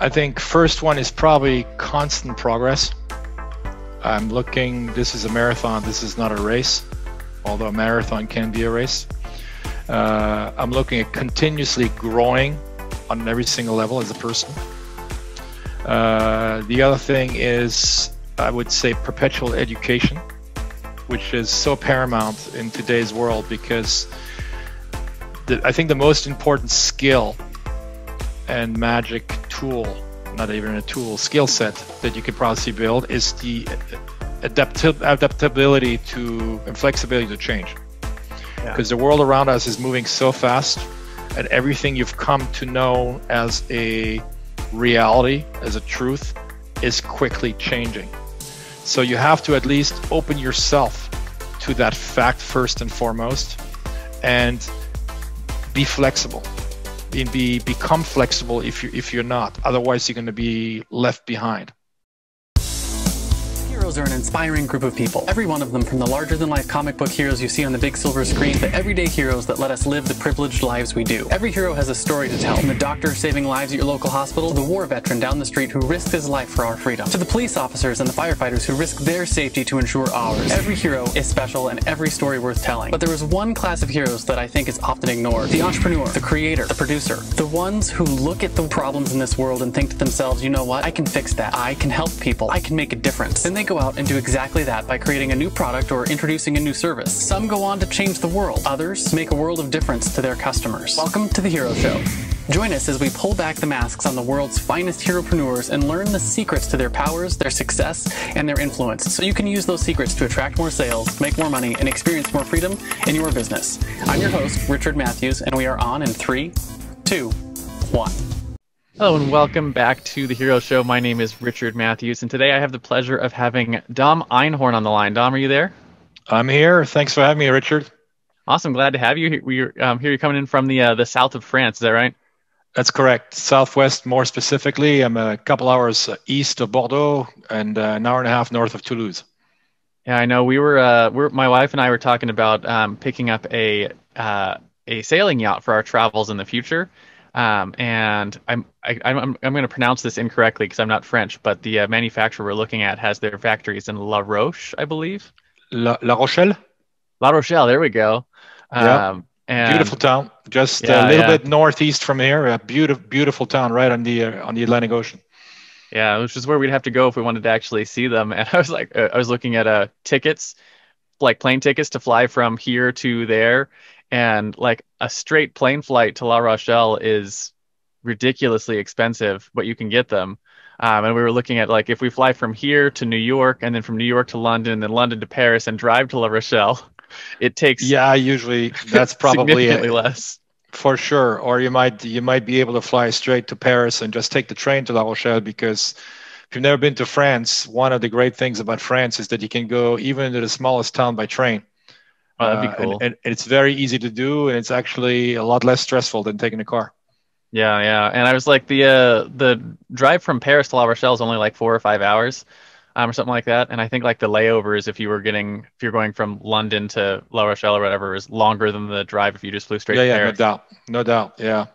I think first one is probably constant progress. I'm looking, this is a marathon, this is not a race, although a marathon can be a race. I'm looking at continuously growing on every single level as a person. The other thing is, I would say, perpetual education, which is so paramount in today's world, because I think the most important skill and magic tool, not even a tool, skill set that you could probably build is the adaptability to and flexibility to change. Because the world around us is moving so fast, and everything you've come to know as a reality, as a truth, is quickly changing. So you have to at least open yourself to that fact first and foremost, and be flexible. Become flexible if you're not. Otherwise, you're going to be left behind. Heroes are an inspiring group of people. Every one of them, from the larger-than-life comic book heroes you see on the big silver screen, to everyday heroes that let us live the privileged lives we do. Every hero has a story to tell, from the doctor saving lives at your local hospital, to the war veteran down the street who risked his life for our freedom, to the police officers and the firefighters who risk their safety to ensure ours. Every hero is special and every story worth telling. But there is one class of heroes that I think is often ignored: the entrepreneur, the creator, the producer, the ones who look at the problems in this world and think to themselves, you know what, I can fix that, I can help people, I can make a difference. Then they go out and do exactly that by creating a new product or introducing a new service. Some go on to change the world. Others make a world of difference to their customers. Welcome to The Hero Show. Join us as we pull back the masks on the world's finest heropreneurs and learn the secrets to their powers, their success, and their influence, so you can use those secrets to attract more sales, make more money, and experience more freedom in your business. I'm your host, Richard Matthews, and we are on in 3, 2, 1. Hello and welcome back to The Hero Show. My name is Richard Matthews, and today I have the pleasure of having Dom Einhorn on the line. Dom, are you there? I'm here. Thanks for having me, Richard. Awesome. Glad to have you. We're here. You're coming in from the south of France. Is that right? That's correct. Southwest, more specifically. I'm a couple hours east of Bordeaux and an hour and a half north of Toulouse. Yeah, I know. My wife and I were talking about picking up a sailing yacht for our travels in the future. And I'm going to pronounce this incorrectly because I'm not French, but the manufacturer we're looking at has their factories in La Roche, I believe. La Rochelle? La Rochelle, there we go. Yeah. And beautiful town, just a little bit northeast from here. A beautiful town right on the Atlantic Ocean. Yeah, which is where we'd have to go if we wanted to actually see them. And I was looking at tickets, like plane tickets to fly from here to there. And like a straight plane flight to La Rochelle is ridiculously expensive, but you can get them. And we were looking at, like, if we fly from here to New York and then from New York to London and then London to Paris and drive to La Rochelle, it takes usually that's probably significantly less. For sure. Or you might be able to fly straight to Paris and just take the train to La Rochelle, because if you've never been to France, one of the great things about France is that you can go even to the smallest town by train. Oh, that'd be cool. And it's very easy to do, and it's actually a lot less stressful than taking a car. Yeah. And I was like, the drive from Paris to La Rochelle is only like 4 or 5 hours, or something like that. And I think like the layovers, if you're going from London to La Rochelle or whatever, is longer than the drive if you just flew straight to Paris. No doubt. Yeah.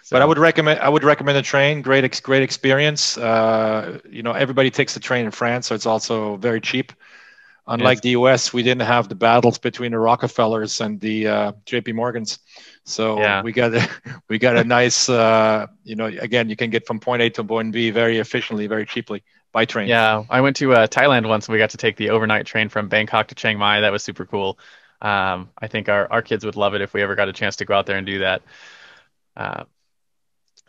So, but I would recommend the train. Great experience. Everybody takes the train in France, so it's also very cheap. Unlike the US, we didn't have the battles between the Rockefellers and the JP Morgans. So we got a nice, again, you can get from point A to point B very efficiently, very cheaply by train. Yeah, I went to Thailand once and we got to take the overnight train from Bangkok to Chiang Mai. That was super cool. I think our kids would love it if we ever got a chance to go out there and do that.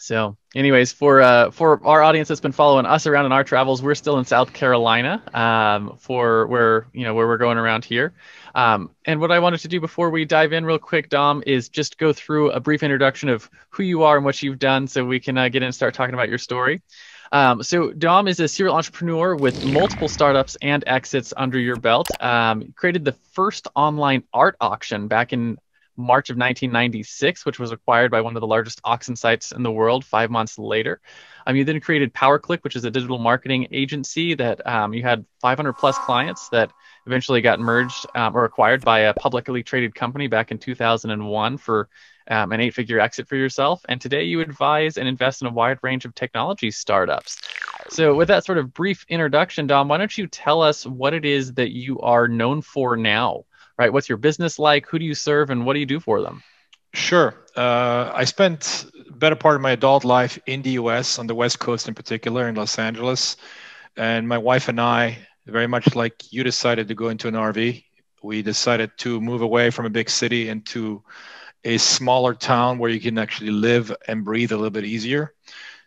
So anyways, for our audience that's been following us around in our travels, we're still in South Carolina for where we're going around here. And what I wanted to do before we dive in real quick, Dom, is just go through a brief introduction of who you are and what you've done so we can get in and start talking about your story. So Dom is a serial entrepreneur with multiple startups and exits under your belt. Created the first online art auction back in March of 1996, which was acquired by one of the largest auction sites in the world 5 months later. You then created Powerclick, which is a digital marketing agency that you had 500 plus clients that eventually got merged or acquired by a publicly traded company back in 2001 for an 8-figure exit for yourself. And today you advise and invest in a wide range of technology startups. So with that sort of brief introduction, Dom, why don't you tell us what it is that you are known for now, right? What's your business like? Who do you serve and what do you do for them? Sure. I spent the better part of my adult life in the US, on the West Coast in particular, in Los Angeles. And my wife and I, very much like you, decided to go into an RV. We decided to move away from a big city into a smaller town where you can actually live and breathe a little bit easier.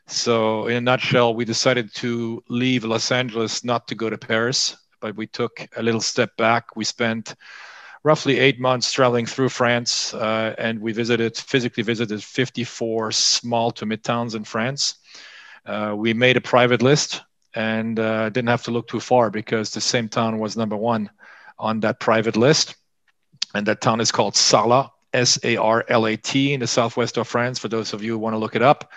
So in a nutshell, we decided to leave Los Angeles, not to go to Paris, but we took a little step back. We spent roughly 8 months traveling through France, and we physically visited 54 small to mid towns in France. We made a private list and didn't have to look too far because the same town was number one on that private list. And that town is called Sarlat, Sarlat, in the southwest of France, for those of you who want to look it up.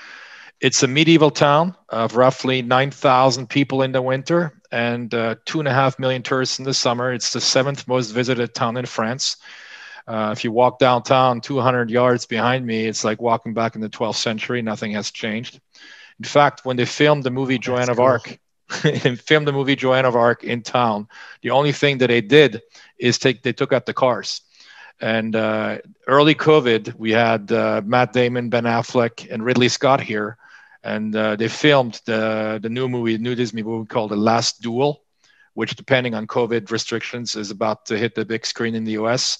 It's a medieval town of roughly 9,000 people in the winter and 2.5 million tourists in the summer. It's the 7th most visited town in France. If you walk downtown 200 yards behind me, it's like walking back in the 12th century. Nothing has changed. In fact, when they filmed the movie Joan of Arc, in town, the only thing that they did is they took out the cars. And early COVID, we had Matt Damon, Ben Affleck, and Ridley Scott here. And they filmed the new Disney movie called The Last Duel, which, depending on COVID restrictions, is about to hit the big screen in the US.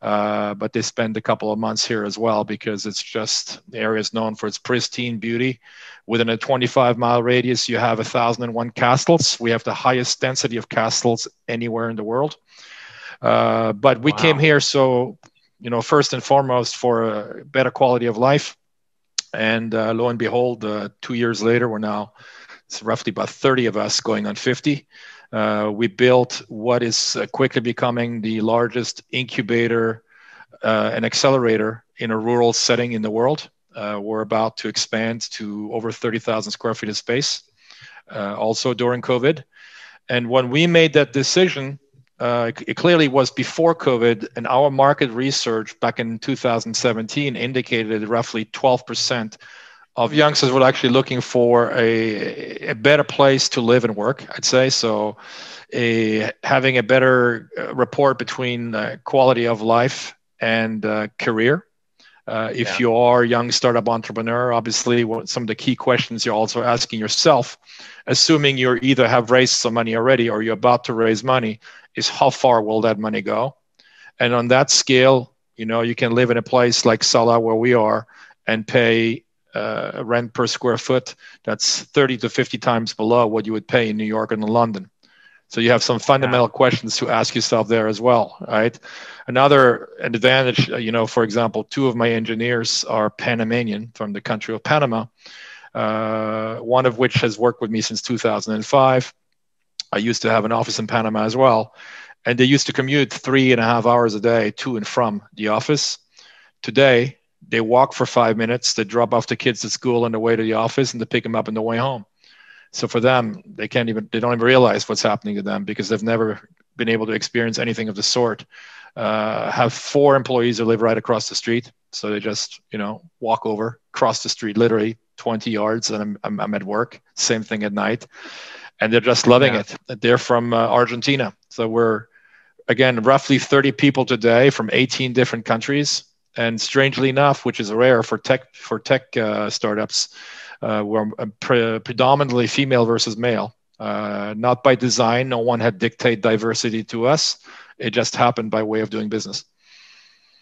But they spent a couple of months here as well because it's just, the area is known for its pristine beauty. Within a 25-mile radius, you have 1,001 castles. We have the highest density of castles anywhere in the world. But we came here, so, first and foremost, for a better quality of life. And lo and behold, 2 years later, it's roughly about 30 of us going on 50. We built what is quickly becoming the largest incubator and accelerator in a rural setting in the world. We're about to expand to over 30,000 square feet of space, also during COVID. And when we made that decision, it clearly was before COVID, and our market research back in 2017 indicated that roughly 12% of youngsters were actually looking for a better place to live and work, I'd say. So having a better rapport between quality of life and career. If you are a young startup entrepreneur, obviously some of the key questions you're also asking yourself, assuming you either have raised some money already or you're about to raise money, is how far will that money go? And on that scale, you can live in a place like Sarlat where we are and pay rent per square foot that's 30 to 50 times below what you would pay in New York and in London. So you have some fundamental questions to ask yourself there as well, right? Another advantage, for example, 2 of my engineers are Panamanian from the country of Panama, one of which has worked with me since 2005. I used to have an office in Panama as well. And they used to commute 3.5 hours a day to and from the office. Today, they walk for 5 minutes, they drop off the kids at school on the way to the office, and they pick them up on the way home. So for them, they don't even realize what's happening to them because they've never been able to experience anything of the sort. Have 4 employees who live right across the street. So they just, walk over, cross the street, literally 20 yards, and I'm at work. Same thing at night. And they're just loving it. They're from Argentina. So we're, again, roughly 30 people today from 18 different countries. And strangely enough, which is rare for tech startups, we're predominantly female versus male. Not by design. No one had dictate diversity to us. It just happened by way of doing business.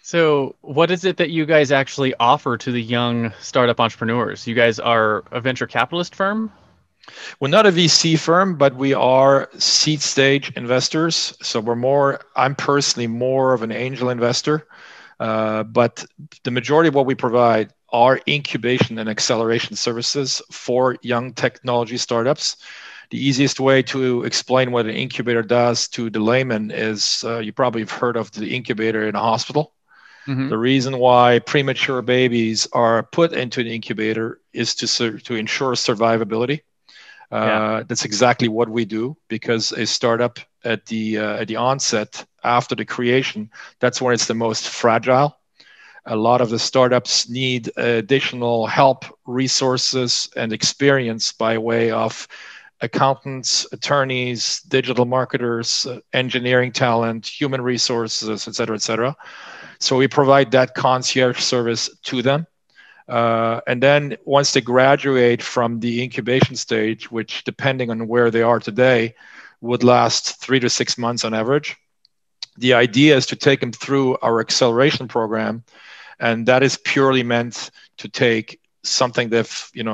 So what is it that you guys actually offer to the young startup entrepreneurs? You guys are a venture capitalist firm? We're not a VC firm, but we are seed stage investors. So I'm personally more of an angel investor. But the majority of what we provide are incubation and acceleration services for young technology startups. The easiest way to explain what an incubator does to the layman is you probably have heard of the incubator in a hospital. Mm-hmm. The reason why premature babies are put into an incubator is to ensure survivability. That's exactly what we do, because a startup at the onset, after the creation, that's when it's the most fragile. A lot of the startups need additional help, resources, and experience by way of accountants, attorneys, digital marketers, engineering talent, human resources, et cetera, et cetera. So we provide that concierge service to them. And then once they graduate from the incubation stage, which depending on where they are today, would last 3 to 6 months on average, the idea is to take them through our acceleration program. And that is purely meant to take something that,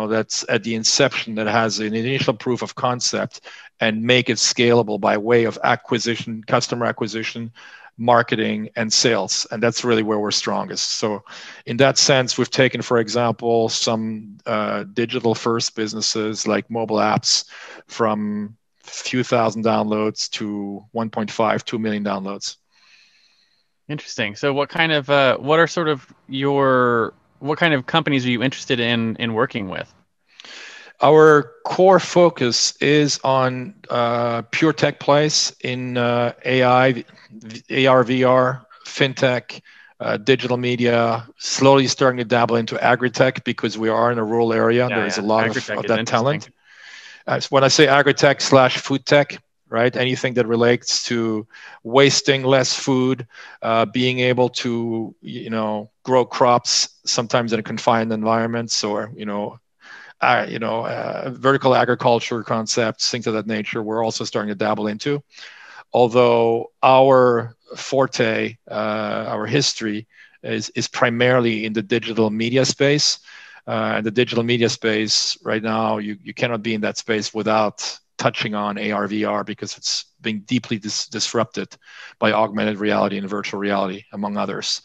that's at the inception, that has an initial proof of concept, and make it scalable by way of acquisition, customer acquisition, marketing, and sales. And that's really where we're strongest. So in that sense, we've taken, for example, some digital first businesses like mobile apps from a few thousand downloads to 1.5, 2 million downloads. Interesting. So what kind of what kind of companies are you interested in working with? Our core focus is on pure tech plays in AI, AR, VR, fintech, digital media, slowly starting to dabble into agri-tech because we are in a rural area. There's a lot of that talent. When I say agri-tech / food tech, right? Anything that relates to wasting less food, being able to, grow crops sometimes in a confined environments, or, vertical agriculture concepts, things of that nature, we're also starting to dabble into. Although our forte, our history is primarily in the digital media space. And the digital media space right now, you cannot be in that space without touching on AR, VR, because it's being deeply disrupted by augmented reality and virtual reality, among others.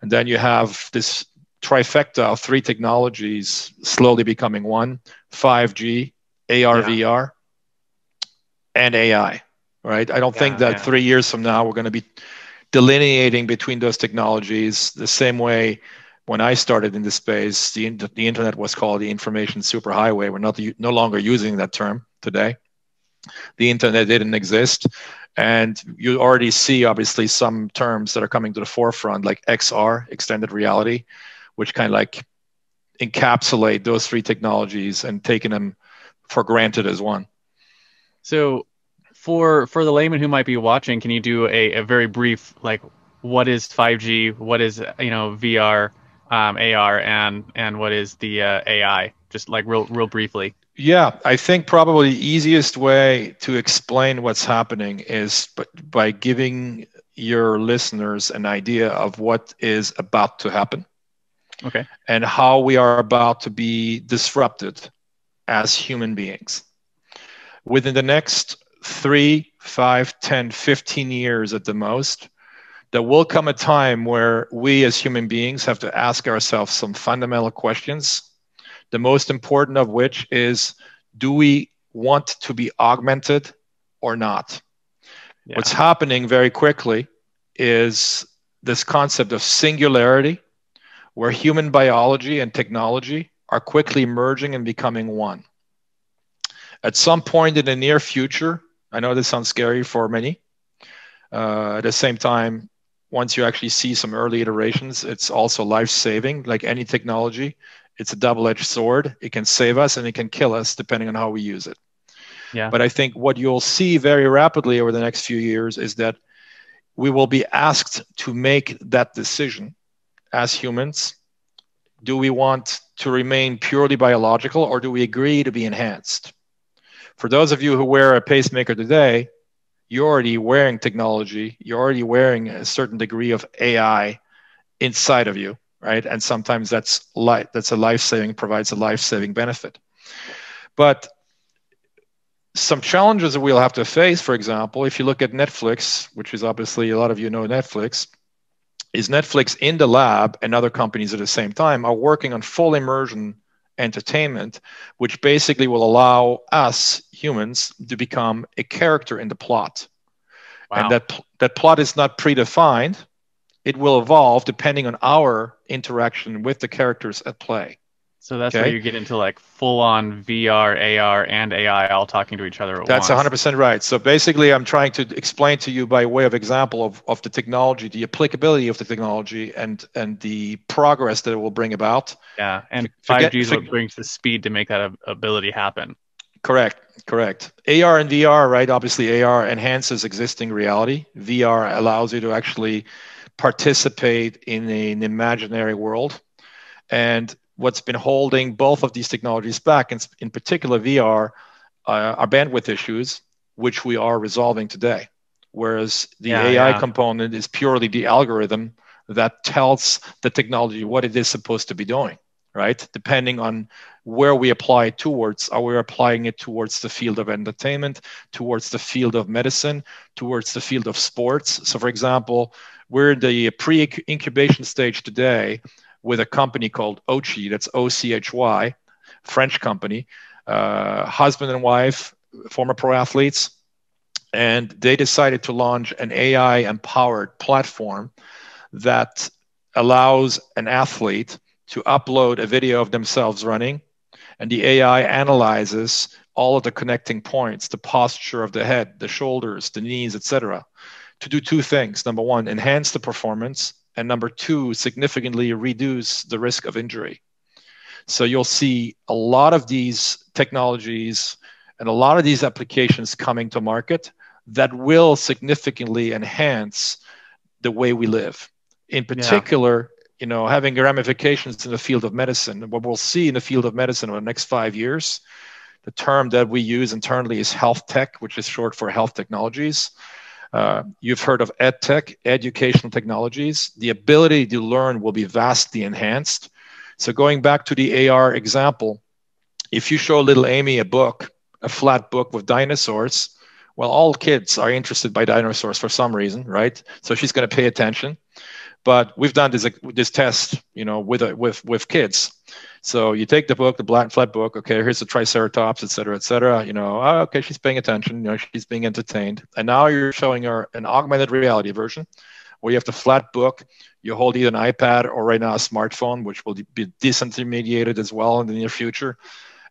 And then you have this trifecta of 3 technologies slowly becoming one: 5G, AR, VR, and AI, right? I don't think that 3 years from now, we're going to be delineating between those technologies the same way when I started in this space. The internet was called the information superhighway. We're no longer using that term today. The internet didn't exist. And you already see, obviously, some terms that are coming to the forefront, like XR, extended reality, which kind of like encapsulate those 3 technologies and taking them for granted as one. So for the layman who might be watching, can you do a very brief, like, what is 5G, what is, VR, AR, and what is the AI? Just like real briefly. Yeah, I think probably the easiest way to explain what's happening is by giving your listeners an idea of what is about to happen. Okay. And how we are about to be disrupted as human beings. Within the next 3, 5, 10, 15 years at the most, there will come a time where we as human beings have to ask ourselves some fundamental questions. The most important of which is, do we want to be augmented or not? Yeah. What's happening very quickly is this concept of singularity, where human biology and technology are quickly merging and becoming one. At some point in the near future, I know this sounds scary for many. At the same time, once you actually see some early iterations, it's also life-saving. Like any technology, it's a double-edged sword. It can save us and it can kill us depending on how we use it. Yeah. But I think what you'll see very rapidly over the next few years is that we will be asked to make that decision as humans. Do we want to remain purely biological, or do we agree to be enhanced? For those of you who wear a pacemaker today, you're already wearing technology. You're already wearing a certain degree of AI inside of you, right? And sometimes that's a life-saving, provides a life-saving benefit. But some challenges that we'll have to face, for example, if you look at Netflix, which is obviously a lot of you know Netflix, is Netflix in the lab and other companies at the same time are working on full immersion entertainment, which basically will allow us humans to become a character in the plot. Wow. And that plot is not predefined. It will evolve depending on our interaction with the characters at play. So that's where you get into like full-on VR, AR, and AI all talking to each other at once. That's 100% right. So basically, I'm trying to explain to you by way of example of the technology, the applicability of the technology, and the progress that it will bring about. Yeah, and 5G is what brings the speed to make that ability happen. Correct. AR and VR, right? Obviously, AR enhances existing reality. VR allows you to actually participate in an imaginary world. And what's been holding both of these technologies back, in particular VR, are bandwidth issues, which we are resolving today. Whereas the AI component is purely the algorithm that tells the technology what it is supposed to be doing, right? Depending on where we apply it towards. Are we applying it towards the field of entertainment, towards the field of medicine, towards the field of sports? So for example, we're in the pre-incubation stage today with a company called Ochy, that's OCHY, French company, husband and wife, former pro athletes, and they decided to launch an AI-empowered platform that allows an athlete to upload a video of themselves running, and the AI analyzes all of the connecting points, the posture of the head, the shoulders, the knees, etc., to do two things. Number one, enhance the performance, and number two, significantly reduce the risk of injury. So you'll see a lot of these technologies and a lot of these applications coming to market that will significantly enhance the way we live. In particular, having ramifications in the field of medicine. What we'll see in the field of medicine over the next 5 years, the term that we use internally is health tech, which is short for health technologies. You've heard of ed tech, educational technologies. The ability to learn will be vastly enhanced. So going back to the AR example, if you show little Amy a book, a flat book with dinosaurs, well, all kids are interested by dinosaurs for some reason, right? So she's going to pay attention. But we've done this test, with kids. So you take the book, the black flat book. Okay, here's the Triceratops, et cetera, et cetera. Okay, she's paying attention. She's being entertained. And now you're showing her an augmented reality version, where you have the flat book. You hold either an iPad or right now a smartphone, which will be disintermediated as well in the near future.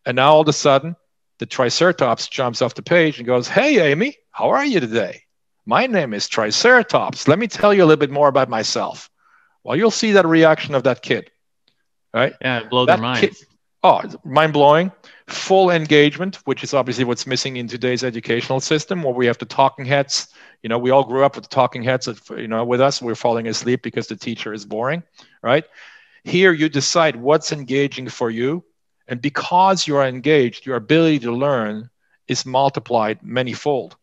And now all of a sudden, the Triceratops jumps off the page and goes, "Hey, Amy, how are you today? My name is Triceratops. Let me tell you a little bit more about myself." Well, you'll see that reaction of that kid, right? Yeah, blow their minds. Mind-blowing. Full engagement, which is obviously what's missing in today's educational system, where we have the talking heads. We all grew up with the talking heads, with us. We're falling asleep because the teacher is boring, right? Here, you decide what's engaging for you. And because you are engaged, your ability to learn is multiplied manyfold.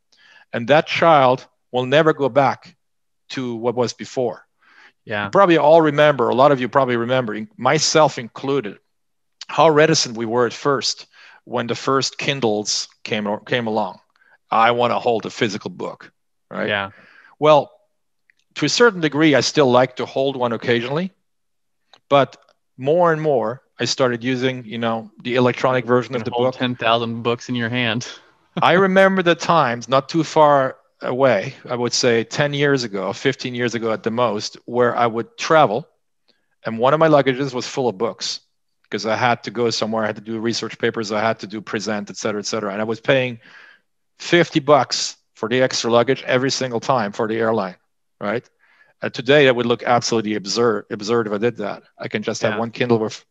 And that child will never go back to what was before. Yeah. You probably all remember, a lot of you probably remember, myself included, how reticent we were at first when the first Kindles came along. I want to hold a physical book, right? Yeah. Well, to a certain degree, I still like to hold one occasionally, but more and more, I started using, the electronic version of the book. 10,000 books in your hand. I remember the times, not too far away, I would say 10 years ago, 15 years ago at the most, where I would travel and one of my luggages was full of books because I had to go somewhere. I had to do research papers. I had to present, et cetera, et cetera. And I was paying $50 for the extra luggage every single time for the airline, right? Today, that would look absolutely absurd if I did that. I can just have one Kindle with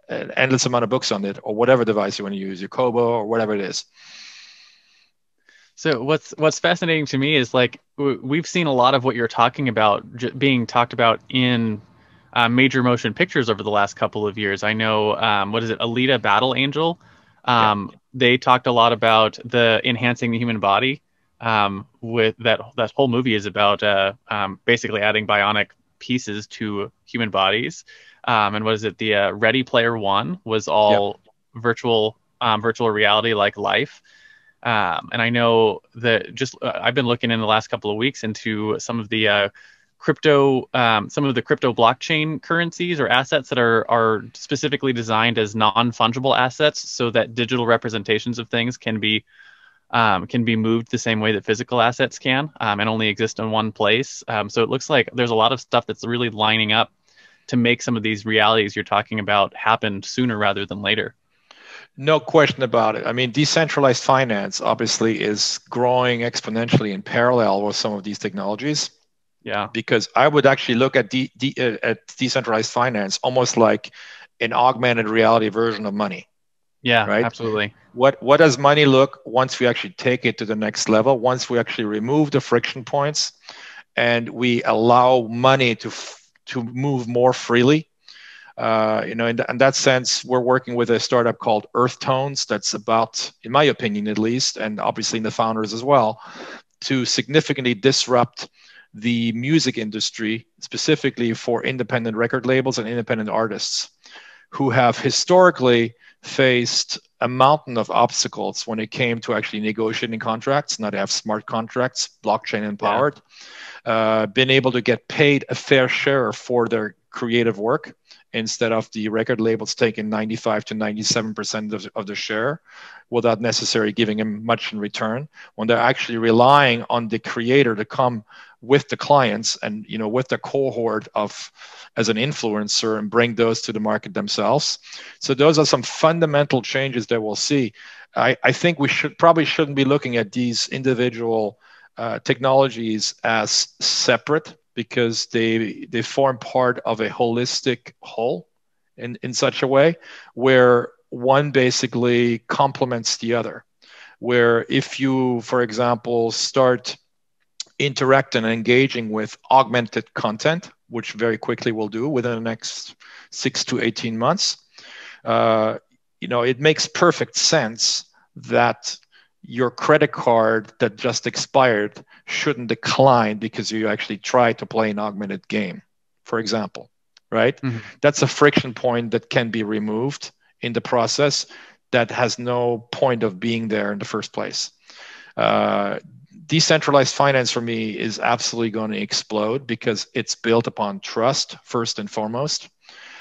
an endless amount of books on it, or whatever device you want to use, your Kobo or whatever it is. So what's fascinating to me is like we've seen a lot of what you're talking about being talked about in major motion pictures over the last couple of years. I know Alita Battle Angel. They talked a lot about the enhancing the human body. With that whole movie is about basically adding bionic pieces to human bodies. And the Ready Player One was all virtual reality like life. And I know that I've been looking in the last couple of weeks into some of the crypto blockchain currencies or assets that are specifically designed as non-fungible assets, so that digital representations of things can be moved the same way that physical assets can, and only exist in one place. So it looks like there's a lot of stuff that's really lining up to make some of these realities you're talking about happen sooner rather than later. No question about it. I mean, decentralized finance obviously is growing exponentially in parallel with some of these technologies. Yeah. Because I would actually look at at decentralized finance almost like an augmented reality version of money. Yeah, right? Absolutely. What does money look once we actually take it to the next level? Once we actually remove the friction points and we allow money to move more freely. In that sense, we're working with a startup called Earth Tones that's about, in my opinion at least, and obviously in the founders as well, to significantly disrupt the music industry, specifically for independent record labels and independent artists who have historically faced a mountain of obstacles when it came to actually negotiating contracts. Now they have smart contracts, blockchain empowered, been able to get paid a fair share for their creative work instead of the record labels taking 95 to 97% of the share without necessarily giving them much in return, when they're actually relying on the creator to come with the clients and with the cohort of as an influencer and bring those to the market themselves. So those are some fundamental changes that we'll see. I think we shouldn't be looking at these individual technologies as separate, because they form part of a holistic whole in such a way where one basically complements the other. Where if you, for example, start interacting and engaging with augmented content, which very quickly we'll do within the next 6 to 18 months, it makes perfect sense that your credit card that just expired shouldn't decline because you actually tried to play an augmented game, for example, right? Mm-hmm. That's a friction point that can be removed in the process that has no point of being there in the first place. Decentralized finance for me is absolutely going to explode because it's built upon trust first and foremost.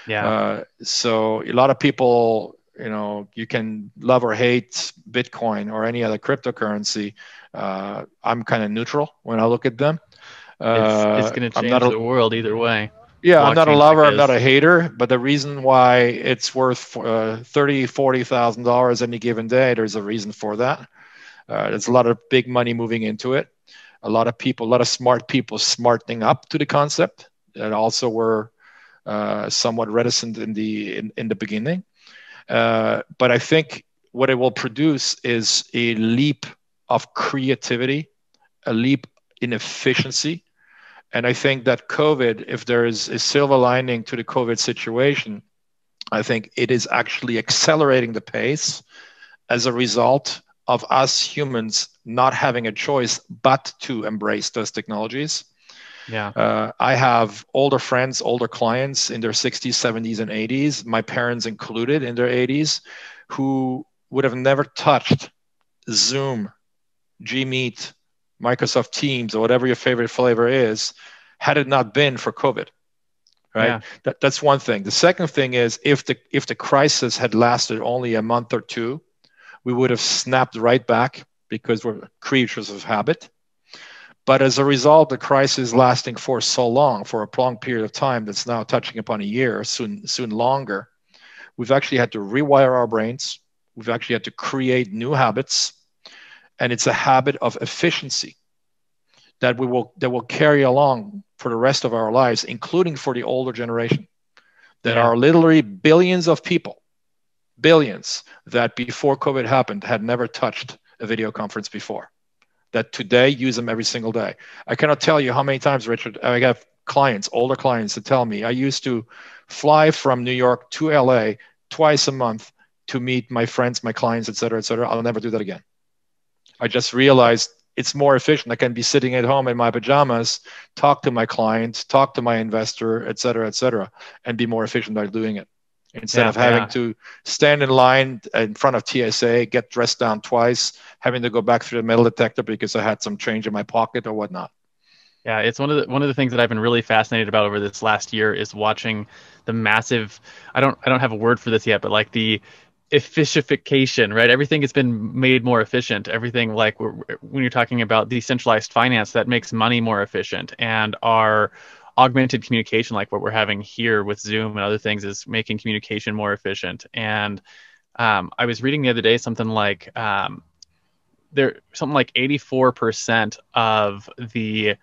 Yeah. So a lot of people, you can love or hate Bitcoin or any other cryptocurrency. I'm kind of neutral when I look at them. It's going to change the world either way. Yeah, I'm not a lover. I'm not a hater. But the reason why it's worth $30,000, $40,000 any given day, there's a reason for that. There's a lot of big money moving into it. A lot of smart people smartening up to the concept that also were somewhat reticent in the beginning. But I think what it will produce is a leap of creativity, a leap in efficiency. And I think that COVID, if there is a silver lining to the COVID situation, I think it is actually accelerating the pace as a result of us humans not having a choice but to embrace those technologies. Yeah. I have older friends, older clients in their 60s, 70s, and 80s, my parents included in their 80s, who would have never touched Zoom, Gmeet, Microsoft Teams, or whatever your favorite flavor is, had it not been for COVID. Right? Yeah. That's one thing. The second thing is if the crisis had lasted only a month or two, we would have snapped right back because we're creatures of habit. But as a result, the crisis lasting for so long, for a prolonged period of time that's now touching upon a year, soon longer, we've actually had to rewire our brains. We've actually had to create new habits. And it's a habit of efficiency that will carry along for the rest of our lives, including for the older generation. There are literally billions of people, that before COVID happened had never touched a video conference before, that today use them every single day. I cannot tell you how many times, Richard, I have clients, older clients, that tell me I used to fly from New York to LA twice a month to meet my friends, my clients, et cetera, et cetera. I'll never do that again. I just realized it's more efficient. I can be sitting at home in my pajamas, talk to my clients, talk to my investor, et cetera, and be more efficient by doing it. Instead of having to stand in line in front of TSA, get dressed down twice, having to go back through the metal detector because I had some change in my pocket or whatnot. Yeah, it's one of the things that I've been really fascinated about over this last year is watching the massive, I don't have a word for this yet, but like the efficiency, right? Everything has been made more efficient. Everything, like when you're talking about decentralized finance, that makes money more efficient, and our augmented communication, like what we're having here with Zoom and other things, is making communication more efficient. And I was reading the other day something like 84% of the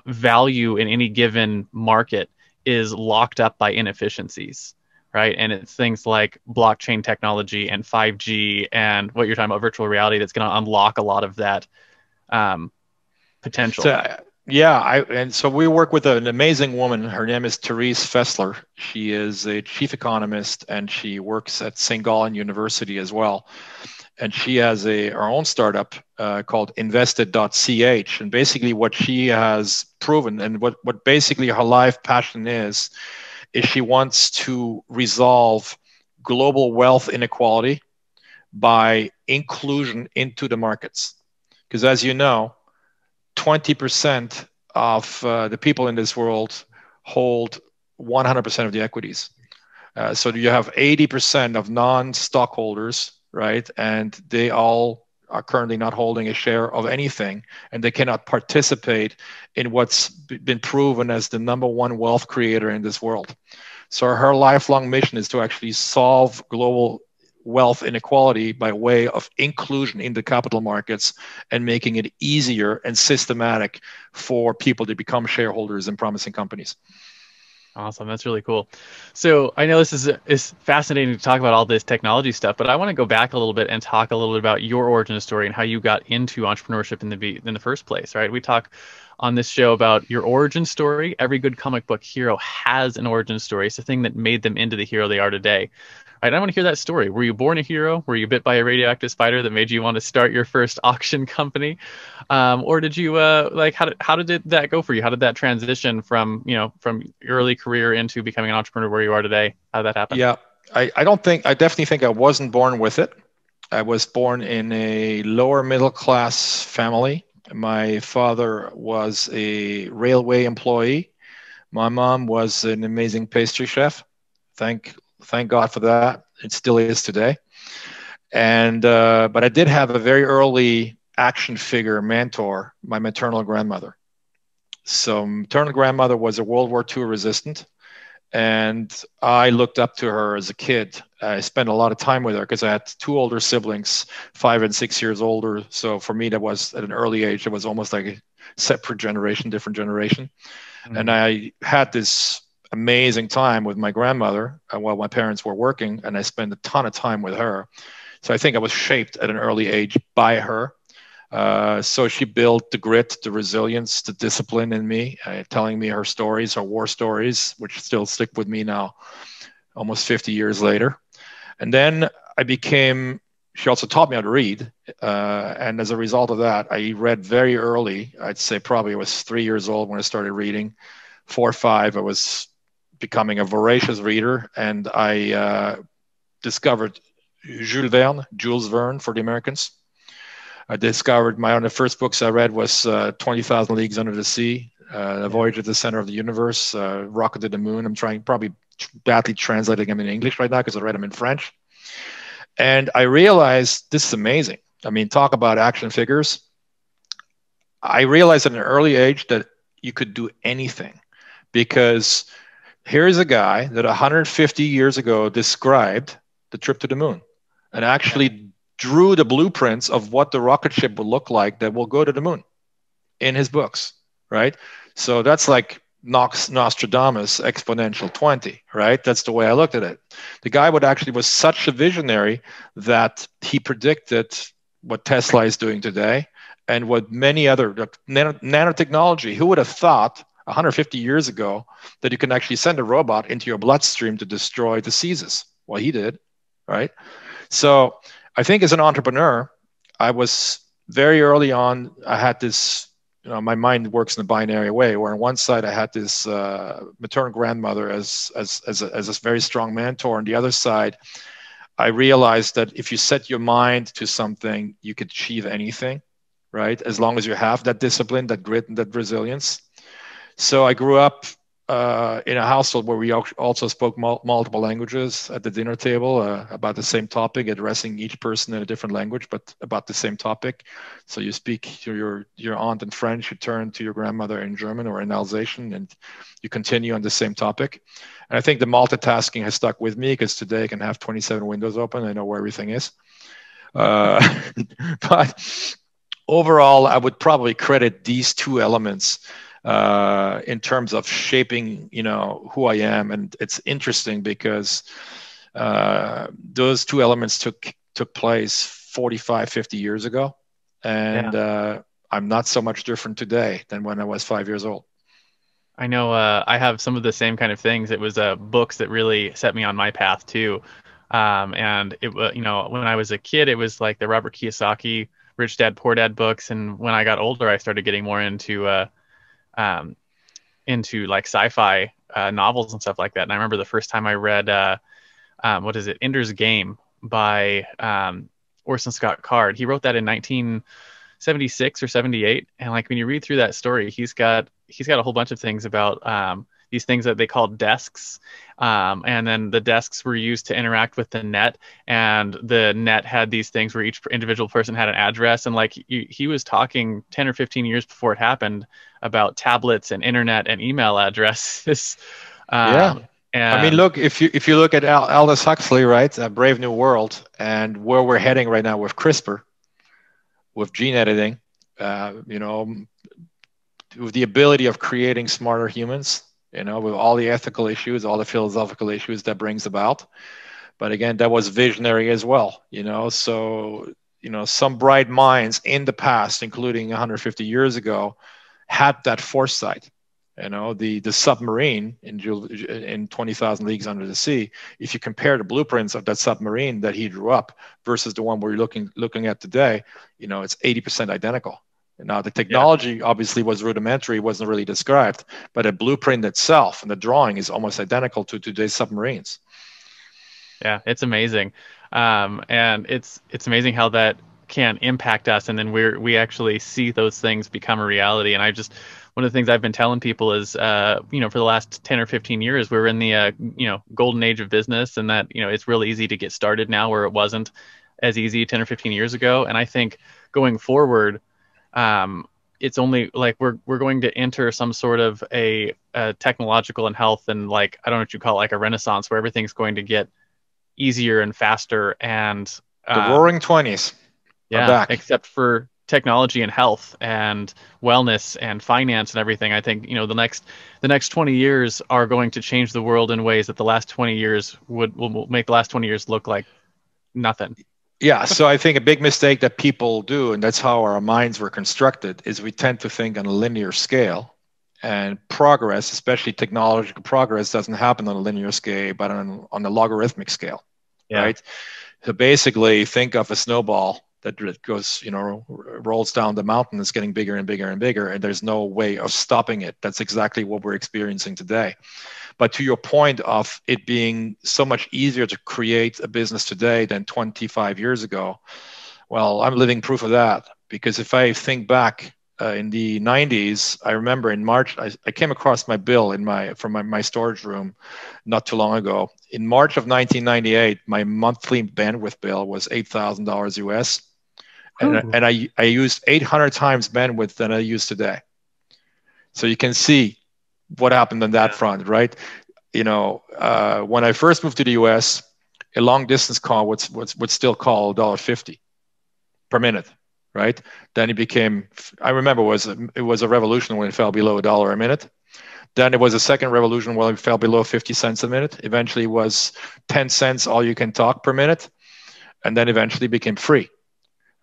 value in any given market is locked up by inefficiencies, right? And it's things like blockchain technology and 5G and what you're talking about, virtual reality, that's going to unlock a lot of that potential. So, yeah, and so we work with an amazing woman. Her name is Therese Fessler. She is a chief economist, and she works at St. Gallen University as well. And she has her own startup called invested.ch. And basically what she has proven, and what basically her life passion is she wants to resolve global wealth inequality by inclusion into the markets. Because as you know, 20% of the people in this world hold 100% of the equities. So you have 80% of non-stockholders, right? And they all are currently not holding a share of anything, and they cannot participate in what's been proven as the #1 wealth creator in this world. So her lifelong mission is to actually solve global wealth inequality by way of inclusion in the capital markets and making it easier and systematic for people to become shareholders in promising companies. Awesome. That's really cool. So I know this is fascinating to talk about all this technology stuff, but I want to go back a little bit and talk a little bit about your origin story and how you got into entrepreneurship in the first place, right? We talk on this show about your origin story. Every good comic book hero has an origin story. It's the thing that made them into the hero they are today. Right, I want to hear that story. Were you born a hero? Were you bit by a radioactive spider that made you want to start your first auction company? Or did you how did that go for you? How did that transition from your early career into becoming an entrepreneur where you are today? How did that happen? Yeah, I definitely think I wasn't born with it. I was born in a lower middle class family. My father was a railway employee. My mom was an amazing pastry chef. Thank God for that. It still is today. And but I did have a very early action figure mentor, my maternal grandmother. So maternal grandmother was a World War II resistant, and I looked up to her as a kid. I spent a lot of time with her because I had 2 older siblings, 5 and 6 years older. So for me, that was at an early age, it was almost like a separate generation, different generation. Mm-hmm. And I had this amazing time with my grandmother while my parents were working, and I spent a ton of time with her. So I think I was shaped at an early age by her. So she built the grit, the resilience, the discipline in me, telling me her stories, her war stories, which still stick with me now, almost 50 years later. And then she also taught me how to read. And as a result of that, I read very early. I'd say probably I was 3 years old when I started reading. 4 or 5, I was becoming a voracious reader, and I discovered Jules Verne for the Americans. I discovered one of the first books I read was 20,000 Leagues Under the Sea, A Voyage to the Center of the Universe, Rocket to the Moon. I'm probably badly translating them in English right now because I read them in French. And I realized this is amazing. I mean, talk about action figures. I realized at an early age that you could do anything, because here's a guy that 150 years ago described the trip to the moon and actually drew the blueprints of what the rocket ship would look like that will go to the moon in his books, right? So that's like Nostradamus exponential 20, right? That's the way I looked at it. The guy was such a visionary that he predicted what Tesla is doing today and what many other nanotechnology. Who would have thought 150 years ago that you can actually send a robot into your bloodstream to destroy diseases? Well, he did, right? So I think as an entrepreneur, I was very early on, I had this, my mind works in a binary way, where on one side I had this maternal grandmother as a very strong mentor. On the other side, I realized that if you set your mind to something, you could achieve anything, right? As long as you have that discipline, that grit, and that resilience. So I grew up in a household where we also spoke multiple languages at the dinner table about the same topic, addressing each person in a different language, but about the same topic. So you speak to your aunt in French, you turn to your grandmother in German or in Alsatian, and you continue on the same topic. And I think the multitasking has stuck with me because today I can have 27 windows open. I know where everything is. But overall, I would probably credit these two elements in terms of shaping, who I am. And it's interesting because those two elements took place 45, 50 years ago. And I'm not so much different today than when I was 5 years old. I know I have some of the same kind of things. It was books that really set me on my path too. And it, when I was a kid, it was like the Robert Kiyosaki, Rich Dad, Poor Dad books. And when I got older, I started getting more into like sci-fi novels and stuff like that. And I remember the first time I read, Ender's Game by Orson Scott Card. He wrote that in 1976 or 78. And like when you read through that story, he's got a whole bunch of things about these things that they called desks. And then the desks were used to interact with the net, and the net had these things where each individual person had an address. And like he was talking 10 or 15 years before it happened about tablets and internet and email addresses. And I mean, look, if you look at Aldous Huxley, right, A Brave New World, and where we're heading right now with CRISPR, with gene editing, with the ability of creating smarter humans, with all the ethical issues, all the philosophical issues that brings about. But again, that was visionary as well, So, some bright minds in the past, including 150 years ago, had that foresight. The submarine in 20,000 Leagues Under the Sea, if you compare the blueprints of that submarine that he drew up versus the one we're looking at today, it's 80% identical. Now, the technology obviously was rudimentary, wasn't really described, but a blueprint itself and the drawing is almost identical to today's submarines. Yeah, it's amazing. And it's amazing how that can impact us. And then we actually see those things become a reality. And one of the things I've been telling people is, for the last 10 or 15 years, we're in the, golden age of business, and that, it's really easy to get started now where it wasn't as easy 10 or 15 years ago. And I think going forward, it's only like we're going to enter some sort of a technological and health, and like, I don't know what you call it, like a renaissance where everything's going to get easier and faster. And the roaring 20s are back. Except for technology and health and wellness and finance and everything. I think, the next 20 years are going to change the world in ways that the last 20 years will make the last 20 years look like nothing. Yeah, so I think a big mistake that people do, and that's how our minds were constructed, is we tend to think on a linear scale. And progress, especially technological progress, doesn't happen on a linear scale, but on a logarithmic scale, right? So basically, think of a snowball that goes, rolls down the mountain. It's getting bigger and bigger and bigger, and there's no way of stopping it. That's exactly what we're experiencing today. But to your point of it being so much easier to create a business today than 25 years ago, well, I'm living proof of that. Because if I think back in the 90s, I remember in March, I came across my bill from my storage room not too long ago. In March of 1998, my monthly bandwidth bill was $8,000 US. And I used 800 times bandwidth than I use today. So you can see what happened on that front, right? When I first moved to the US, a long distance call would still call $1.50 per minute, right? Then it became, I remember it was a revolution when it fell below $1 a minute. Then it was a second revolution when it fell below 50 cents a minute. Eventually it was 10 cents all you can talk per minute. And then eventually became free,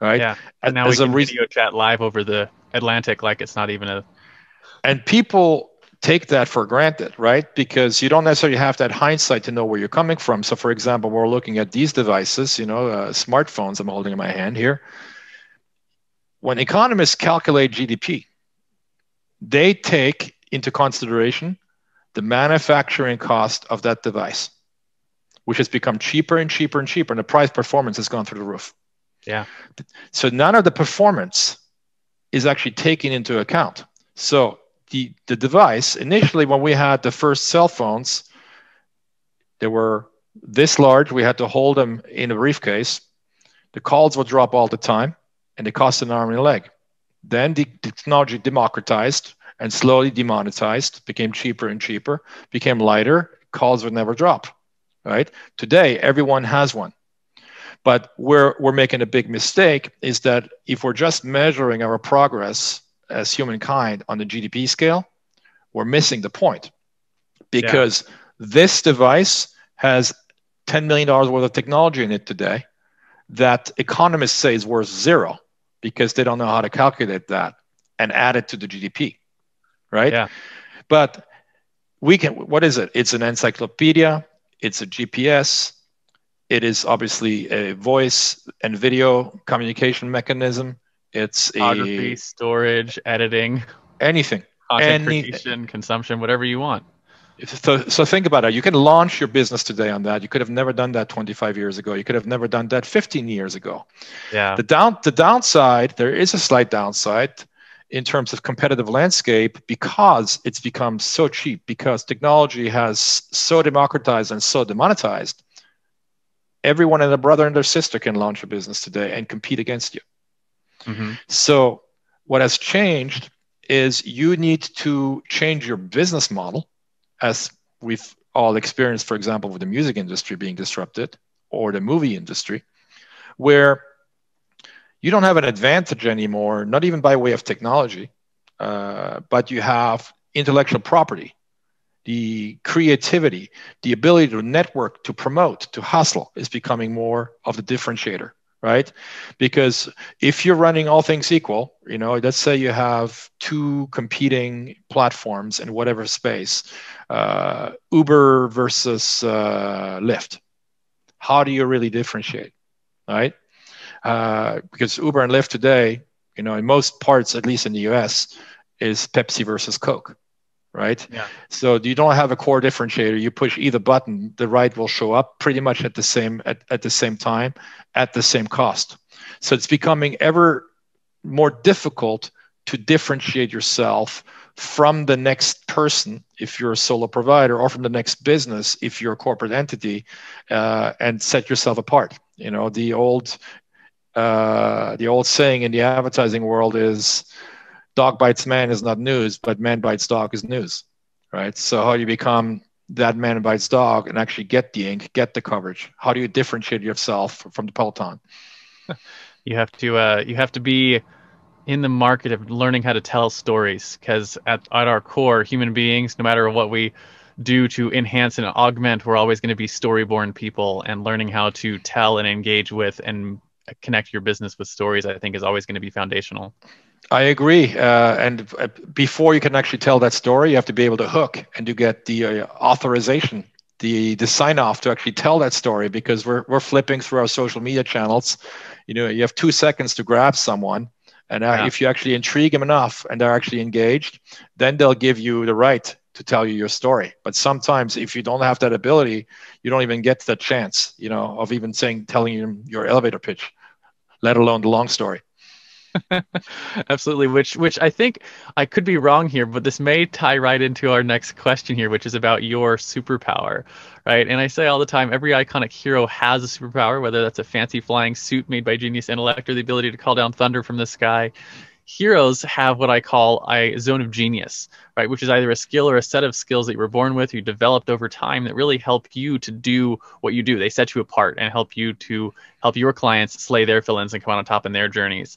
right? Yeah, and now we can video chat live over the Atlantic like it's not even a... And people take that for granted, right? Because you don't necessarily have that hindsight to know where you're coming from. So for example, we're looking at these devices, smartphones I'm holding in my hand here. When economists calculate GDP, they take into consideration the manufacturing cost of that device, which has become cheaper and cheaper and cheaper, and the price performance has gone through the roof. Yeah. So none of the performance is actually taken into account. So the device, initially when we had the first cell phones, they were this large. We had to hold them in a briefcase. The calls would drop all the time, and they cost an arm and a leg. Then the technology democratized and slowly demonetized, became cheaper and cheaper, became lighter. Calls would never drop, right? Today, everyone has one. But where we're making a big mistake is that if we're just measuring our progress as humankind on the GDP scale, we're missing the point. Because this device has $10 million worth of technology in it today that economists say is worth zero because they don't know how to calculate that and add it to the GDP, right? Yeah. But we can, what is it? It's an encyclopedia, it's a GPS, it is obviously a voice and video communication mechanism. It's photography, storage, editing, anything, content creation, consumption, whatever you want. So think about it. You can launch your business today on that. You could have never done that 25 years ago. You could have never done that 15 years ago. Yeah. The downside, there is a slight downside in terms of competitive landscape because it's become so cheap, because technology has so democratized and so demonetized. Everyone and their brother and their sister can launch a business today and compete against you. Mm-hmm. So what has changed is you need to change your business model, as we've all experienced, for example, with the music industry being disrupted or the movie industry, where you don't have an advantage anymore, not even by way of technology, but you have intellectual property, the creativity, the ability to network, to promote, to hustle is becoming more of the differentiator, right? Because if you're running all things equal, let's say you have two competing platforms in whatever space, Uber versus Lyft. How do you really differentiate, right? Because Uber and Lyft today, in most parts, at least in the US, is Pepsi versus Coke, right? Yeah. So you don't have a core differentiator. You push either button, the ride will show up pretty much at the same time, at the same cost. So it's becoming ever more difficult to differentiate yourself from the next person if you're a solo provider, or from the next business if you're a corporate entity, and set yourself apart. The old saying in the advertising world is, dog bites man is not news, but man bites dog is news, right? So how do you become that man bites dog and actually get the ink, get the coverage? How do you differentiate yourself from the peloton? You have to be in the market of learning how to tell stories, because at our core, human beings, no matter what we do to enhance and augment, we're always going to be story-born people, and learning how to tell and engage with and connect your business with stories, I think, is always going to be foundational. I agree. And before you can actually tell that story, you have to be able to hook and to get the authorization, the sign off to actually tell that story, because we're flipping through our social media channels. You have 2 seconds to grab someone. And if you actually intrigue them enough and they're actually engaged, then they'll give you the right to tell you your story. But sometimes if you don't have that ability, you don't even get the chance, of even telling them your elevator pitch, let alone the long story. Absolutely, which I think, I could be wrong here, but this may tie right into our next question here, which is about your superpower, right? And I say all the time, every iconic hero has a superpower, whether that's a fancy flying suit made by genius intellect or the ability to call down thunder from the sky. Heroes have what I call a zone of genius, right? Which is either a skill or a set of skills that you were born with, you developed over time, that really help you to do what you do. They set you apart and help you to help your clients slay their villains and come out on top in their journeys.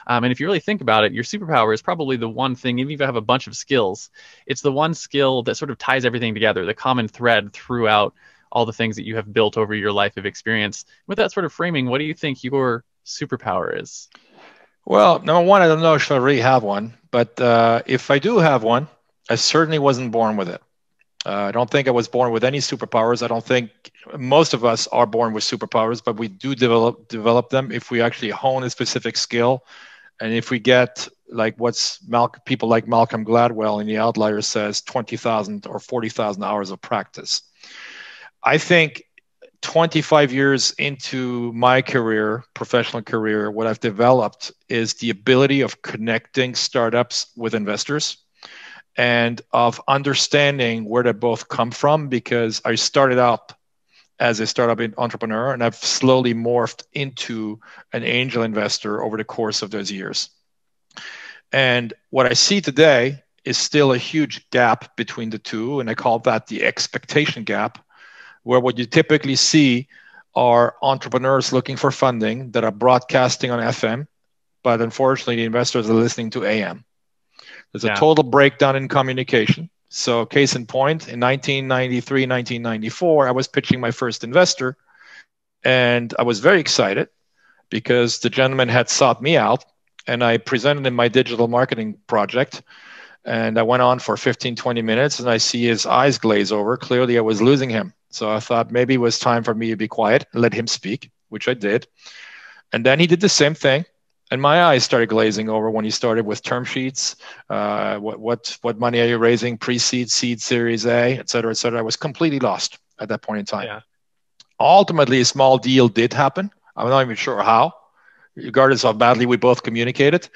And if you really think about it, your superpower is probably the one thing, even if you have a bunch of skills, it's the one skill that sort of ties everything together, the common thread throughout all the things that you have built over your life of experience. With that sort of framing, what do you think your superpower is? Well, number one, I don't know if I really have one, but if I do have one, I certainly wasn't born with it. I don't think I was born with any superpowers. I don't think most of us are born with superpowers, but we do develop them if we actually hone a specific skill. And if we get, like people like Malcolm Gladwell in The Outliers says, 20,000 or 40,000 hours of practice. I think 25 years into my career, professional career, what I've developed is the ability of connecting startups with investors and of understanding where they both come from, because I started out as a startup entrepreneur, and I've slowly morphed into an angel investor over the course of those years. And what I see today is still a huge gap between the two, and I call that the expectation gap, where what you typically see are entrepreneurs looking for funding that are broadcasting on FM, but unfortunately the investors are listening to AM. There's a total breakdown in communication. So case in point, in 1993, 1994, I was pitching my first investor, and I was very excited because the gentleman had sought me out, and I presented him my digital marketing project, and I went on for 15, 20 minutes, and I see his eyes glaze over. Clearly I was losing him. So I thought maybe it was time for me to be quiet and let him speak, which I did. And then he did the same thing. And my eyes started glazing over when he started with term sheets. What money are you raising? Pre-seed, seed, Series A, et cetera, et cetera. I was completely lost at that point in time. Yeah. Ultimately, a small deal did happen. I'm not even sure how, regardless of how badly we both communicated.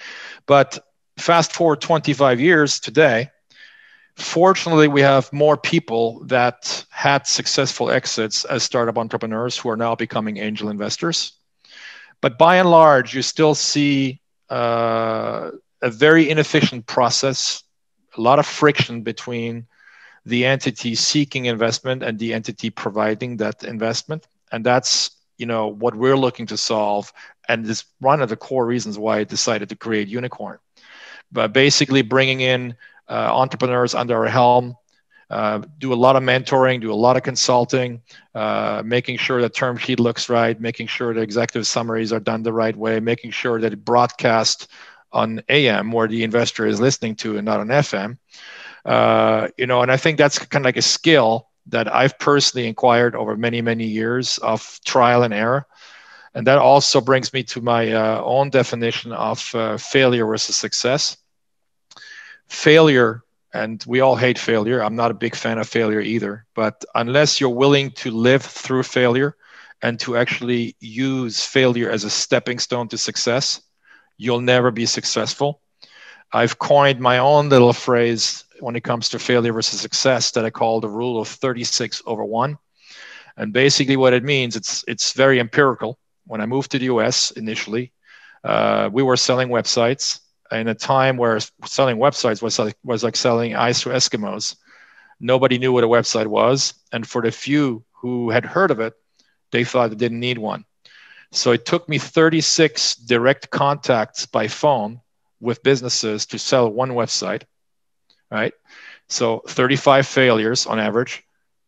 But fast forward 25 years today, fortunately, we have more people that had successful exits as startup entrepreneurs who are now becoming angel investors. But by and large, you still see a very inefficient process, a lot of friction between the entity seeking investment and the entity providing that investment. And that's, what we're looking to solve. And is one of the core reasons why I decided to create Unicorn. But basically bringing in entrepreneurs under our helm, do a lot of mentoring, do a lot of consulting, making sure the term sheet looks right, making sure the executive summaries are done the right way, making sure that it broadcasts on AM where the investor is listening to and not on FM. And I think that's kind of like a skill that I've personally acquired over many, many years of trial and error. And that also brings me to my own definition of failure versus success. Failure, and we all hate failure. I'm not a big fan of failure either. But unless you're willing to live through failure and to actually use failure as a stepping stone to success, you'll never be successful. I've coined my own little phrase when it comes to failure versus success that I call the rule of 36/1. And basically what it means, it's very empirical. When I moved to the US initially, we were selling websites in a time where selling websites was like selling ice to Eskimos. Nobody knew what a website was. And for the few who had heard of it, they thought they didn't need one. So it took me 36 direct contacts by phone with businesses to sell one website, right? So 35 failures on average,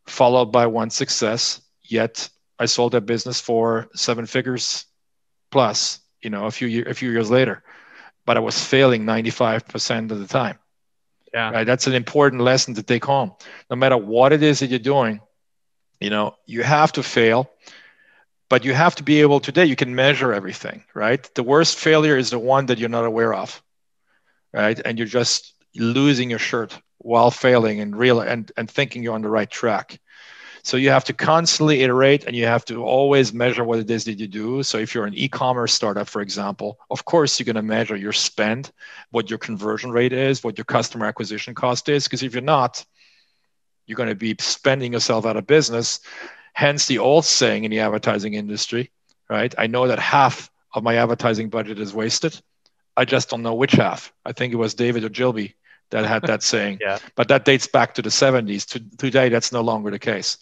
followed by one success. Yet I sold that business for 7 figures plus, a few years later. But I was failing 95% of the time. Yeah. Right? That's an important lesson to take home. No matter what it is that you're doing, you have to fail, but you have to be able today, you can measure everything, right? The worst failure is the one that you're not aware of, right? And you're just losing your shirt while failing and thinking you're on the right track. So you have to constantly iterate, and you have to always measure what it is that you do. So if you're an e-commerce startup, for example, of course, you're going to measure your spend, what your conversion rate is, what your customer acquisition cost is. Because if you're not, you're going to be spending yourself out of business. Hence the old saying in the advertising industry, right? I know that half of my advertising budget is wasted. I just don't know which half. I think it was David Ogilvy that had that saying. Yeah. But that dates back to the 70s. Today, that's no longer the case.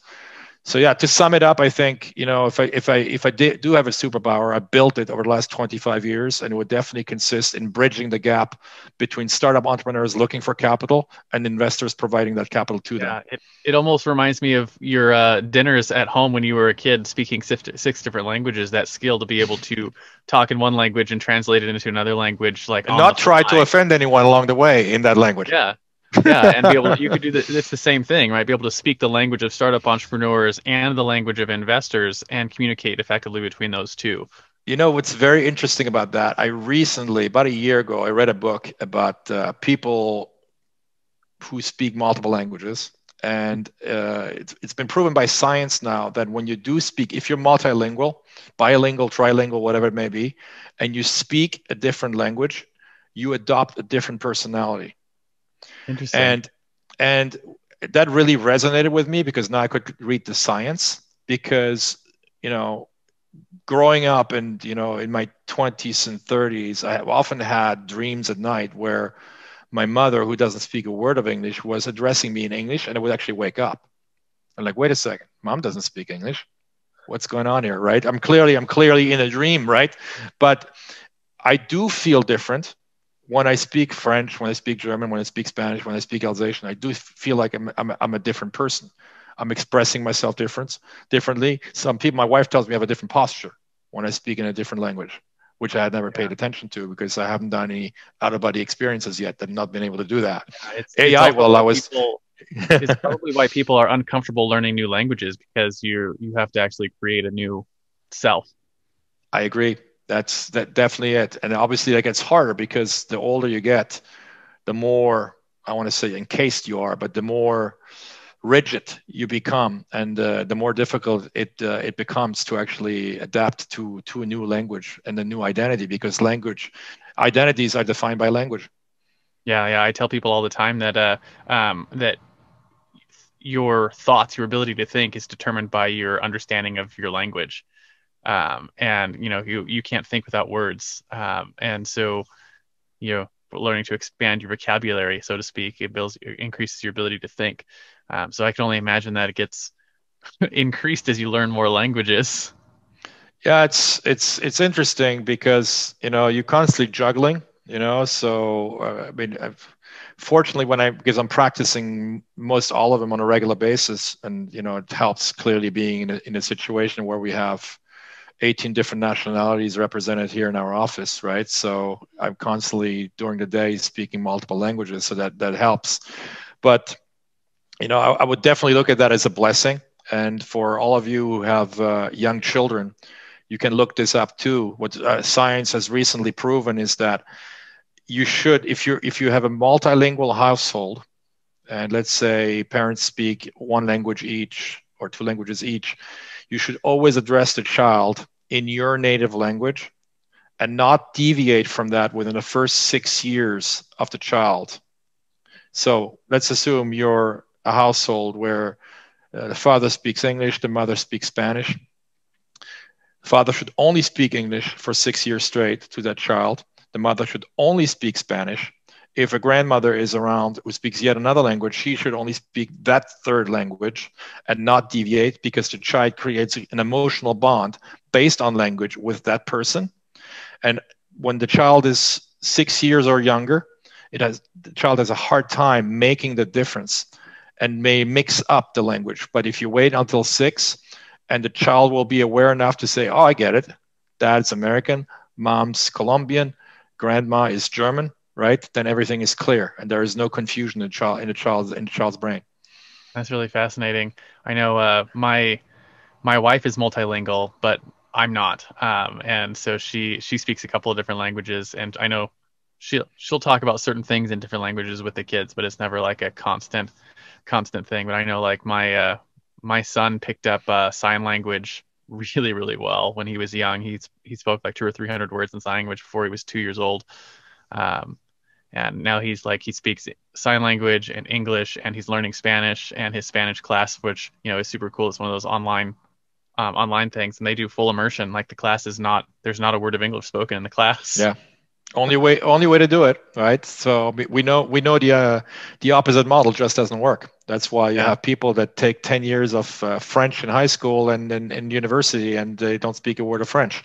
So yeah, to sum it up, I think, if I do have a superpower, I built it over the last 25 years, and it would definitely consist in bridging the gap between startup entrepreneurs looking for capital and investors providing that capital to them. It almost reminds me of your dinners at home when you were a kid, speaking 6 different languages. That skill to be able to talk in one language and translate it into another language, and not try to offend anyone along the way in that language. Yeah. Yeah, and be able you could do it's the same thing, right? Be able to speak the language of startup entrepreneurs and the language of investors and communicate effectively between those two. What's very interesting about that? I recently, about a year ago, I read a book about people who speak multiple languages. And it's been proven by science now that when you do speak, if you're multilingual, bilingual, trilingual, whatever it may be, and you speak a different language, you adopt a different personality. Interesting. And that really resonated with me because now I could read the science. Because growing up and in my 20s and 30s, I have often had dreams at night where my mother, who doesn't speak a word of English, was addressing me in English, and I would actually wake up. I'm like, wait a second, Mom doesn't speak English. What's going on here, right? I'm clearly in a dream, right? But I do feel different when I speak French, when I speak German, when I speak Spanish, when I speak Alsatian. I do feel like I'm a different person. I'm expressing myself differently. Some people, my wife tells me I have a different posture when I speak in a different language, which I had never paid attention to because I haven't done any out-of-body experiences yet. I've not been able to do that. AI will allow us. It's probably why people are uncomfortable learning new languages, because you have to actually create a new self. I agree. That's definitely it. And obviously that gets harder because the older you get, the more, I want to say encased you are, but the more rigid you become, and the more difficult it becomes to actually adapt to a new language and a new identity, because identities are defined by language. Yeah. I tell people all the time that that your thoughts, your ability to think, is determined by your understanding of your language. And you can't think without words. And so learning to expand your vocabulary, so to speak, it increases your ability to think. So I can only imagine that it gets increased as you learn more languages. Yeah, it's interesting because you're constantly juggling. So I mean, fortunately, because I'm practicing most all of them on a regular basis, and it helps clearly being in a situation where we have 18 different nationalities represented here in our office, right? So I'm constantly during the day speaking multiple languages, so that helps. But I would definitely look at that as a blessing. And for all of you who have young children, you can look this up too. What science has recently proven is that you should, if you have a multilingual household, and let's say parents speak one language each or two languages each, you should always address the child in your native language and not deviate from that within the first 6 years of the child. So let's assume you're a household where the father speaks English, the mother speaks Spanish. The father should only speak English for 6 years straight to that child. The mother should only speak Spanish. If a grandmother is around who speaks yet another language, she should only speak that third language and not deviate, because the child creates an emotional bond based on language with that person. And when the child is 6 years or younger, the child has a hard time making the difference and may mix up the language. But if you wait until 6, and the child will be aware enough to say, oh, I get it. Dad's American, mom's Colombian, grandma is German, right? Then everything is clear, and there is no confusion in the child's brain. That's really fascinating. I know my wife is multilingual, but I'm not. And so she speaks a couple of different languages, and I know she'll talk about certain things in different languages with the kids, but it's never like a constant thing. But I know like my son picked up sign language really, really well when he was young. He spoke like 200 or 300 words in sign language before he was 2 years old. And now he speaks sign language and English, and he's learning Spanish, and his Spanish class, which is super cool. It's one of those online things, and they do full immersion. Like the class there's not a word of English spoken in the class. Yeah. Only way to do it, right? So we know the opposite model just doesn't work. That's why you have people that take 10 years of French in high school and in university, and they don't speak a word of French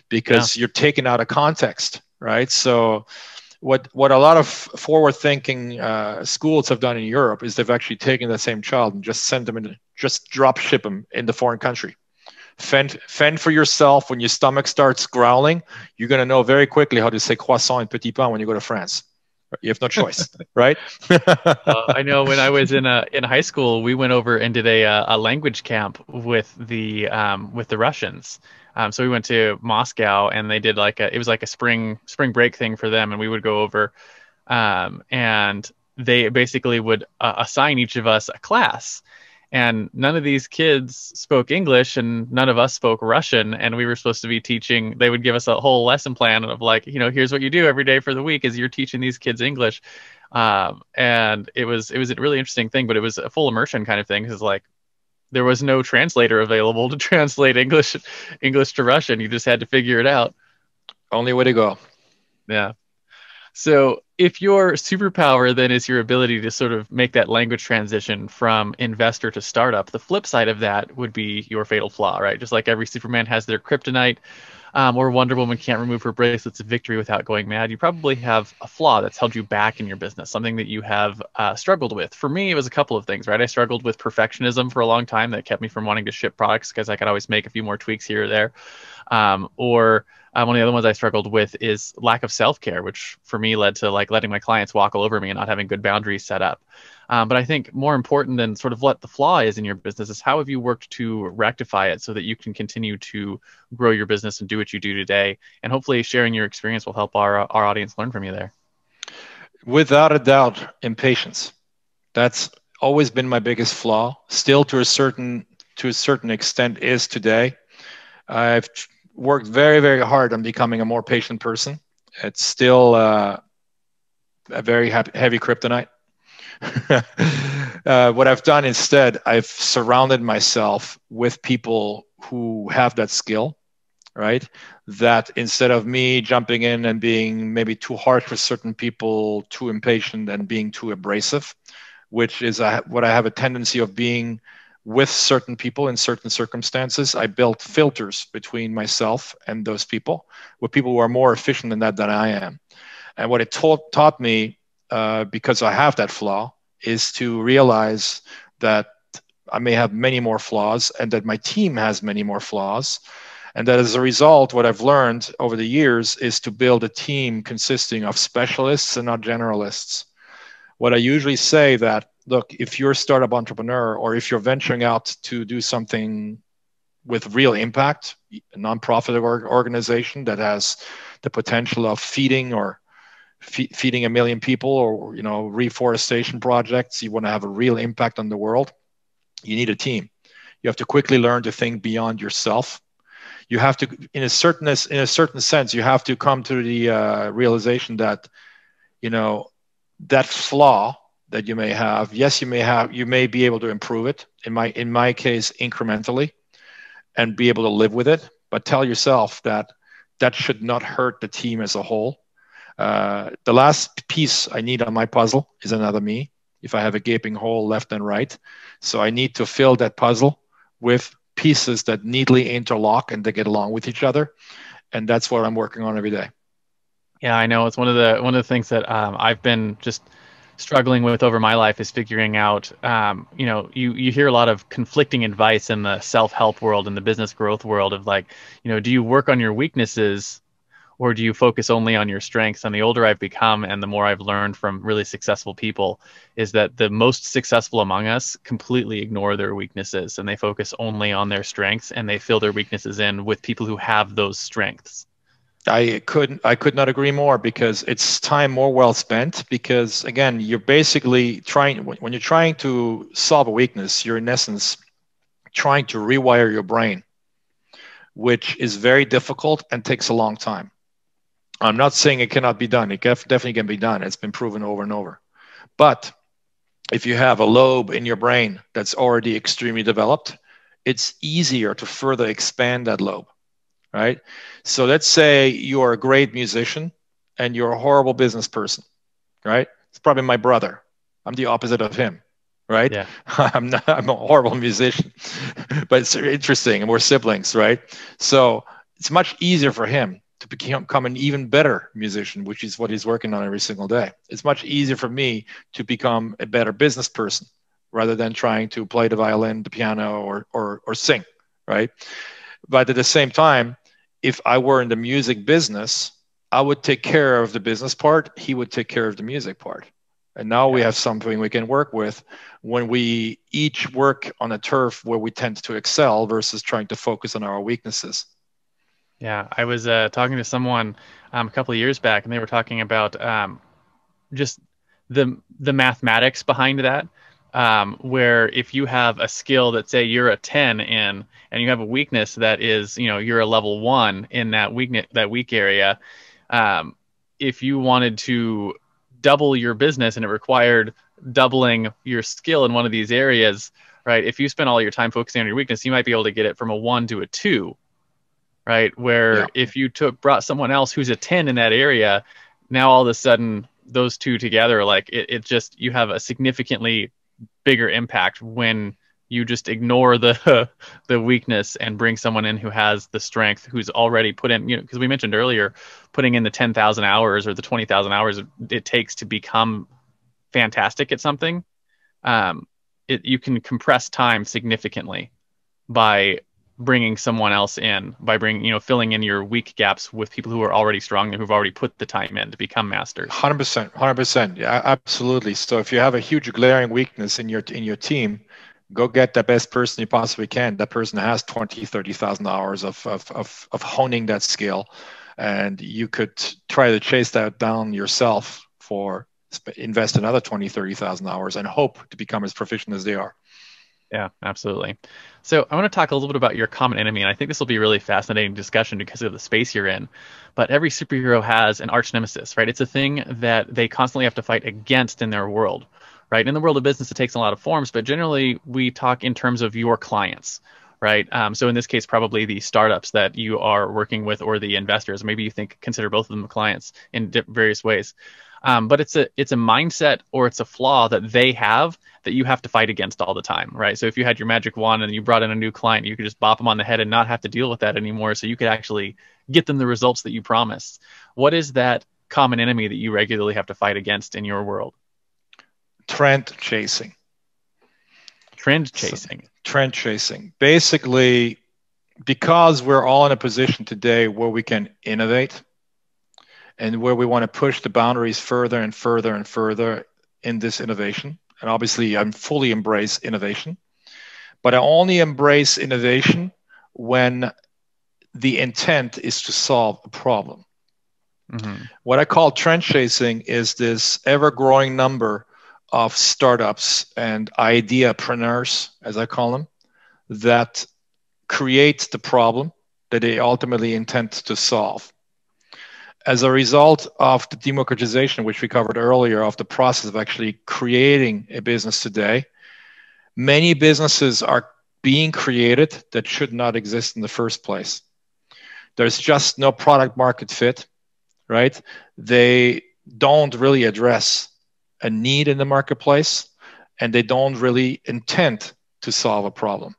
because you're taken out of context, right? So what a lot of forward-thinking schools have done in Europe is they've actually taken that same child and just sent them just drop ship them in the foreign country. Fend for yourself. When your stomach starts growling, you're going to know very quickly how to say croissant and petit pain when you go to France. You have no choice, right? I know when I was in high school, we went over and did a language camp with the Russians. So we went to Moscow, and they did it was like a spring break thing for them, and we would go over, and they basically would assign each of us a class. And none of these kids spoke English and none of us spoke Russian. And we were supposed to be teaching, they would give us a whole lesson plan of like, here's what you do every day for the week is you're teaching these kids English. And it was a really interesting thing, but it was a full immersion kind of thing. Because like there was no translator available to translate English to Russian. You just had to figure it out. Only way to go. Yeah. So if your superpower then is your ability to sort of make that language transition from investor to startup, the flip side of that would be your fatal flaw, right? Just like every Superman has their kryptonite, or Wonder Woman can't remove her bracelets of victory without going mad, you probably have a flaw that's held you back in your business, something that you have struggled with. For me, it was a couple of things, right? I struggled with perfectionism for a long time that kept me from wanting to ship products because I could always make a few more tweaks here or there. One of the other ones I struggled with is lack of self-care, which for me led to like letting my clients walk all over me and not having good boundaries set up. But I think more important than sort of what the flaw is in your business is how have you worked to rectify it so that you can continue to grow your business and do what you do today. And hopefully sharing your experience will help our audience learn from you there. Without a doubt, impatience. That's always been my biggest flaw. Still to a certain extent is today. I've worked very, very hard on becoming a more patient person. It's still a very heavy kryptonite. What I've done instead, I've surrounded myself with people who have that skill, right? That instead of me jumping in and being maybe too harsh with certain people, too impatient and being too abrasive, which is what I have a tendency of being with certain people in certain circumstances, I built filters between myself and those people, with people who are more efficient than I am. And what it taught me, because I have that flaw, is to realize that I may have many more flaws and that my team has many more flaws. And that as a result, what I've learned over the years is to build a team consisting of specialists and not generalists. What I usually say that, look, if you're a startup entrepreneur or if you're venturing out to do something with real impact, a nonprofit organization that has the potential of feeding a million people, or reforestation projects, you want to have a real impact on the world, you need a team. You have to quickly learn to think beyond yourself. You have to, in a certain sense, you have to come to the realization that, that flaw that you may have, yes, you may be able to improve it. In my case, incrementally, and be able to live with it. But tell yourself that should not hurt the team as a whole. The last piece I need on my puzzle is another me. If I have a gaping hole left and right, so I need to fill that puzzle with pieces that neatly interlock and they get along with each other, and that's what I'm working on every day. Yeah, I know it's one of the things that I've been just struggling with over my life is figuring out, you hear a lot of conflicting advice in the self-help world and the business growth world of like, do you work on your weaknesses or do you focus only on your strengths? And the older I've become and the more I've learned from really successful people is that the most successful among us completely ignore their weaknesses and they focus only on their strengths and they fill their weaknesses in with people who have those strengths. I could not agree more, because it's time more well spent. Because again, you're basically when you're trying to solve a weakness, you're in essence trying to rewire your brain, which is very difficult and takes a long time. I'm not saying it cannot be done. It definitely can be done. It's been proven over and over. But if you have a lobe in your brain that's already extremely developed, it's easier to further expand that lobe. Right? So let's say you're a great musician and you're a horrible business person, right? It's probably my brother. I'm the opposite of him, right? Yeah. I'm a horrible musician, but it's interesting, and we're siblings, right? So it's much easier for him to become an even better musician, which is what he's working on every single day. It's much easier for me to become a better business person rather than trying to play the violin, the piano, or sing, right? But at the same time, if I were in the music business, I would take care of the business part. He would take care of the music part. And now we have something we can work with when we each work on a turf where we tend to excel versus trying to focus on our weaknesses. Yeah, I was talking to someone a couple of years back, and they were talking about just the mathematics behind that. where if you have a skill that, say, you're a 10 in, and you have a weakness that is, you're a level 1 in that weak area, if you wanted to double your business and it required doubling your skill in one of these areas, right? If you spend all your time focusing on your weakness, you might be able to get it from a 1 to a 2, right? Where if you brought someone else who's a 10 in that area, now all of a sudden those two together, like it just, you have a significantly bigger impact when you just ignore the weakness and bring someone in who has the strength, who's already put in, because we mentioned earlier, putting in the 10,000 hours or the 20,000 hours it takes to become fantastic at something. You can compress time significantly by bringing someone else in, by filling in your weak gaps with people who are already strong and who've already put the time in to become masters. 100%. Yeah, absolutely. So if you have a huge glaring weakness in your team, go get the best person you possibly can. That person has 20, 30,000 hours of honing that skill, and you could try to chase that down yourself invest another 20, 30,000 hours and hope to become as proficient as they are. Yeah, absolutely. So I want to talk a little bit about your common enemy, and I think this will be a really fascinating discussion because of the space you're in. But every superhero has an arch nemesis, right? It's a thing that they constantly have to fight against in their world, right? In the world of business, it takes a lot of forms, but generally we talk in terms of your clients, right? So in this case, probably the startups that you are working with or the investors. Maybe you consider both of them clients in various ways. But it's a mindset or it's a flaw that they have that you have to fight against all the time, right? So if you had your magic wand and you brought in a new client, you could just bop them on the head and not have to deal with that anymore. So you could actually get them the results that you promised. What is that common enemy that you regularly have to fight against in your world? Trend chasing. Trend chasing. Basically, because we're all in a position today where we can innovate, and where we want to push the boundaries further and further and further in this innovation. And obviously, I fully embrace innovation, but I only embrace innovation when the intent is to solve a problem. Mm-hmm. What I call trend chasing is this ever-growing number of startups and ideapreneurs, as I call them, that create the problem that they ultimately intend to solve. As a result of the democratization, which we covered earlier, of the process of actually creating a business today, many businesses are being created that should not exist in the first place. There's just no product market fit, right? They don't really address a need in the marketplace, and they don't really intend to solve a problem.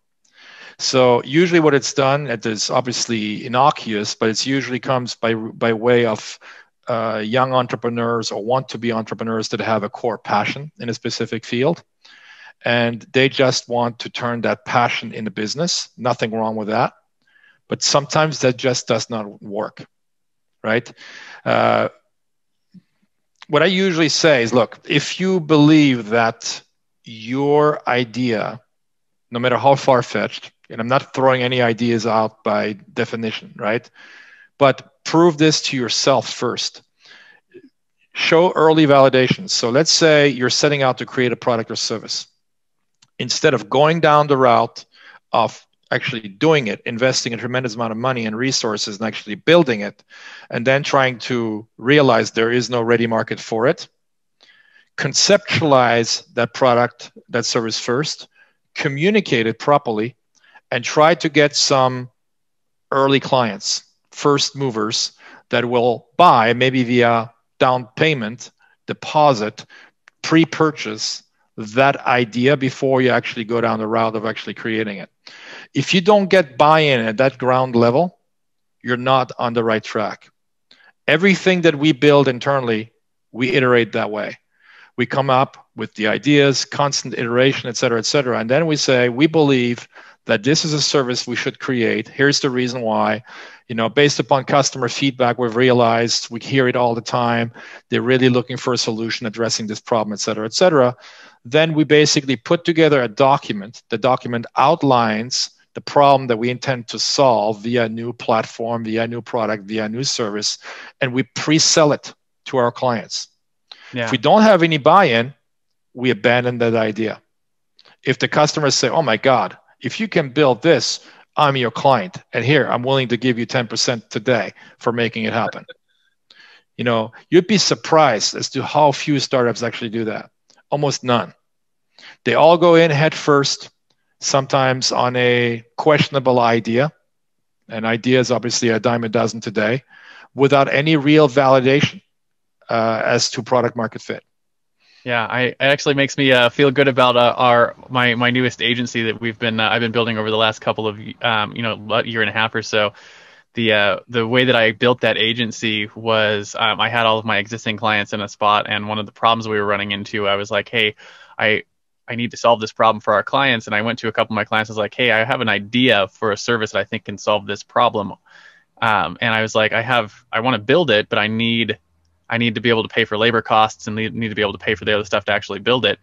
So usually what it's done, it is obviously innocuous, but it usually comes by way of young entrepreneurs or want to be entrepreneurs that have a core passion in a specific field. And they just want to turn that passion into business. Nothing wrong with that. But sometimes that just does not work, right? What I usually say is, look, if you believe that your idea, no matter how far-fetched, and I'm not throwing any ideas out by definition, right? But prove this to yourself first. Show early validations. So let's say you're setting out to create a product or service. Instead of going down the route of actually doing it, investing a tremendous amount of money and resources and actually building it, and then trying to realize there is no ready market for it, conceptualize that product, that service first, communicate it properly, and try to get some early clients, first movers that will buy, maybe via down payment, deposit, pre-purchase that idea before you actually go down the route of actually creating it. If you don't get buy-in at that ground level, you're not on the right track. Everything that we build internally, we iterate that way. We come up with the ideas, constant iteration, et cetera, and then we say, we believe that this is a service we should create. Here's the reason why. Based upon customer feedback, we've realized, we hear it all the time, they're really looking for a solution addressing this problem, et cetera, et cetera. Then we basically put together a document. The document outlines the problem that we intend to solve via a new platform, via a new product, via a new service, and we pre-sell it to our clients. Yeah. If we don't have any buy-in, we abandon that idea. if the customers say, oh my God, if you can build this, I'm your client. And here, I'm willing to give you 10% today for making it happen. You know, you'd be surprised as to how few startups actually do that. Almost none. They all go in head first, sometimes on a questionable idea. And idea is obviously a dime a dozen today, without any real validation as to product market fit. Yeah, it actually makes me feel good about my newest agency that I've been building over the last couple of about a year and a half or so. The way that I built that agency was I had all of my existing clients in a spot, and one of the problems we were running into, I was like, hey, I need to solve this problem for our clients, and I went to a couple of my clients. I was like, hey, I have an idea for a service that I think can solve this problem, and I was like, I want to build it, but I need to be able to pay for labor costs and need to be able to pay for the other stuff to actually build it.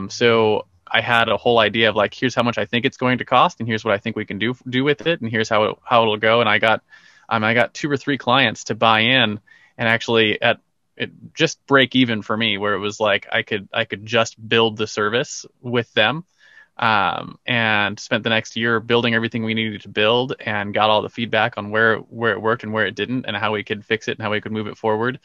So I had a whole idea of like, here's how much I think it's going to cost, and here's what I think we can do with it, and here's how it'll go. And I got 2 or 3 clients to buy in, and actually it just break even for me, where it was like I could just build the service with them, and spent the next year building everything we needed to build, and got all the feedback on where it worked and where it didn't, and how we could fix it and how we could move it forward.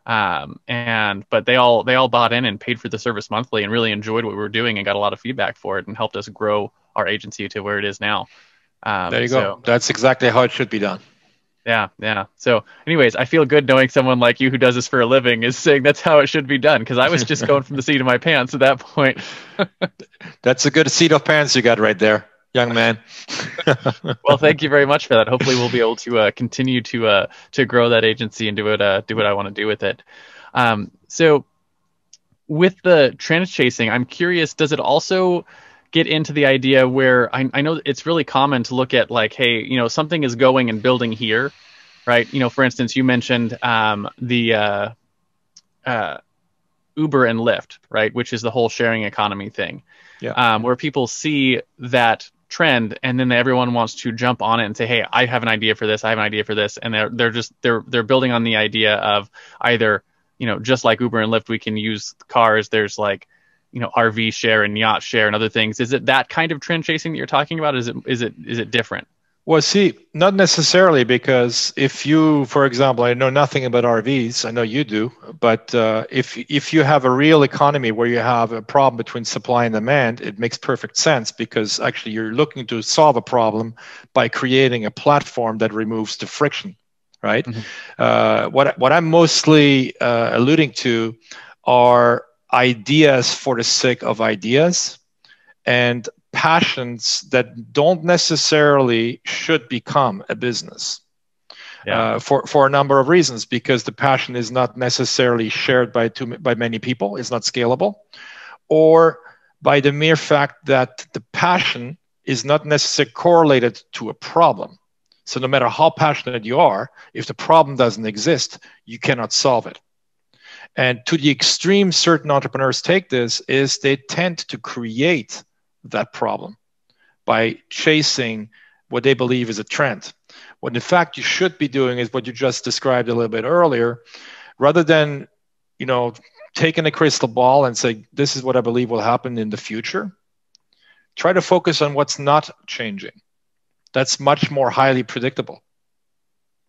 But they all bought in and paid for the service monthly and really enjoyed what we were doing and got a lot of feedback for it and helped us grow our agency to where it is now. There you go. That's exactly how it should be done. Yeah. So anyways, I feel good knowing someone like you who does this for a living is saying that's how it should be done, because I was just going from the seat of my pants at that point. That's a good seat of pants you got right there, young man. Well, thank you very much for that. Hopefully we'll be able to continue to grow that agency and do what I want to do with it. So with the trend chasing, I'm curious, does it also get into the idea where I know it's really common to look at like, hey, something is going and building here, right? For instance, you mentioned the Uber and Lyft, right? Which is the whole sharing economy thing. Yeah. Where people see that trend and then everyone wants to jump on it and say, hey, I have an idea for this. I have an idea for this. And they're building on the idea of either, just like Uber and Lyft, we can use cars. There's like, RV share and yacht share and other things. Is it that kind of trend chasing that you're talking about? Is it different? Well, see, not necessarily, because if you, for example, I know nothing about RVs. I know you do, but if you have a real economy where you have a problem between supply and demand, it makes perfect sense, because actually you're looking to solve a problem by creating a platform that removes the friction, right? Mm-hmm. What I'm mostly alluding to are ideas for the sake of ideas, and passions that don't necessarily should become a business. Yeah. For a number of reasons, because the passion is not necessarily shared by many people, it's not scalable, or by the mere fact that the passion is not necessarily correlated to a problem. So no matter how passionate you are, if the problem doesn't exist, you cannot solve it. And to the extreme certain entrepreneurs take this is they tend to create that problem by chasing what they believe is a trend. What in fact you should be doing is what you just described a little bit earlier. Rather than, taking a crystal ball and say, this is what I believe will happen in the future, try to focus on what's not changing. That's much more highly predictable,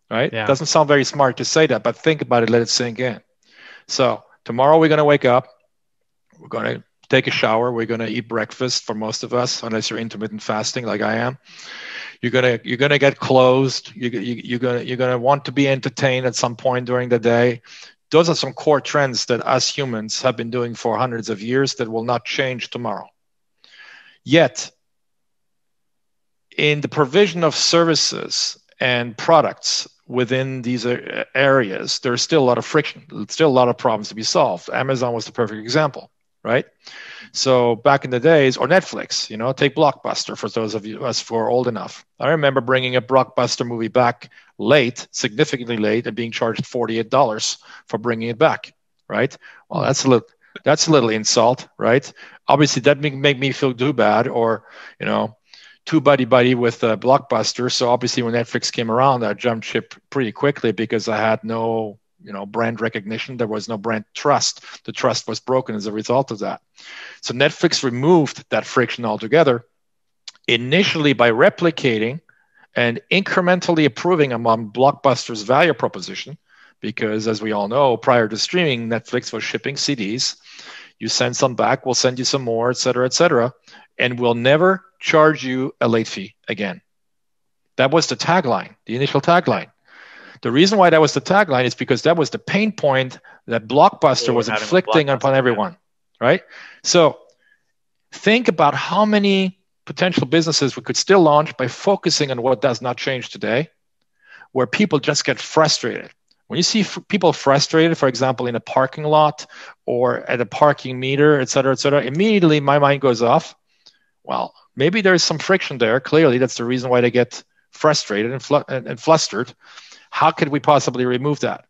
right? Yeah. It doesn't sound very smart to say that, but think about it, let it sink in. So tomorrow we're going to wake up, we're going to take a shower, we're going to eat breakfast for most of us, unless you're intermittent fasting like I am. You're going to get clothed. You're going to want to be entertained at some point during the day. Those are some core trends that us humans have been doing for hundreds of years that will not change tomorrow. Yet, in the provision of services and products within these areas, there's still a lot of friction. There's still a lot of problems to be solved. Amazon was the perfect example, right? So back in the days, or Netflix, take Blockbuster for those of us who are old enough. I remember bringing a Blockbuster movie back late, significantly late, and being charged $48 for bringing it back, right? Well, that's a little insult, right? Obviously, that make me feel too bad, or too buddy with Blockbuster. So obviously when Netflix came around, I jumped ship pretty quickly because I had no brand recognition. There was no brand trust. The trust was broken as a result of that. So Netflix removed that friction altogether, initially by replicating and incrementally improving upon Blockbuster's value proposition, because as we all know, prior to streaming, Netflix was shipping CDs. You send some back, we'll send you some more, et cetera, and we'll never charge you a late fee again. That was the tagline, the initial tagline. The reason why that was the tagline is because that was the pain point that Blockbuster was inflicting upon everyone, right? So think about how many potential businesses we could still launch by focusing on what does not change today, where people just get frustrated. When you see people frustrated, for example, in a parking lot or at a parking meter, et cetera, immediately my mind goes off. Well, maybe there's some friction there. Clearly, that's the reason why they get frustrated and flustered. How could we possibly remove that?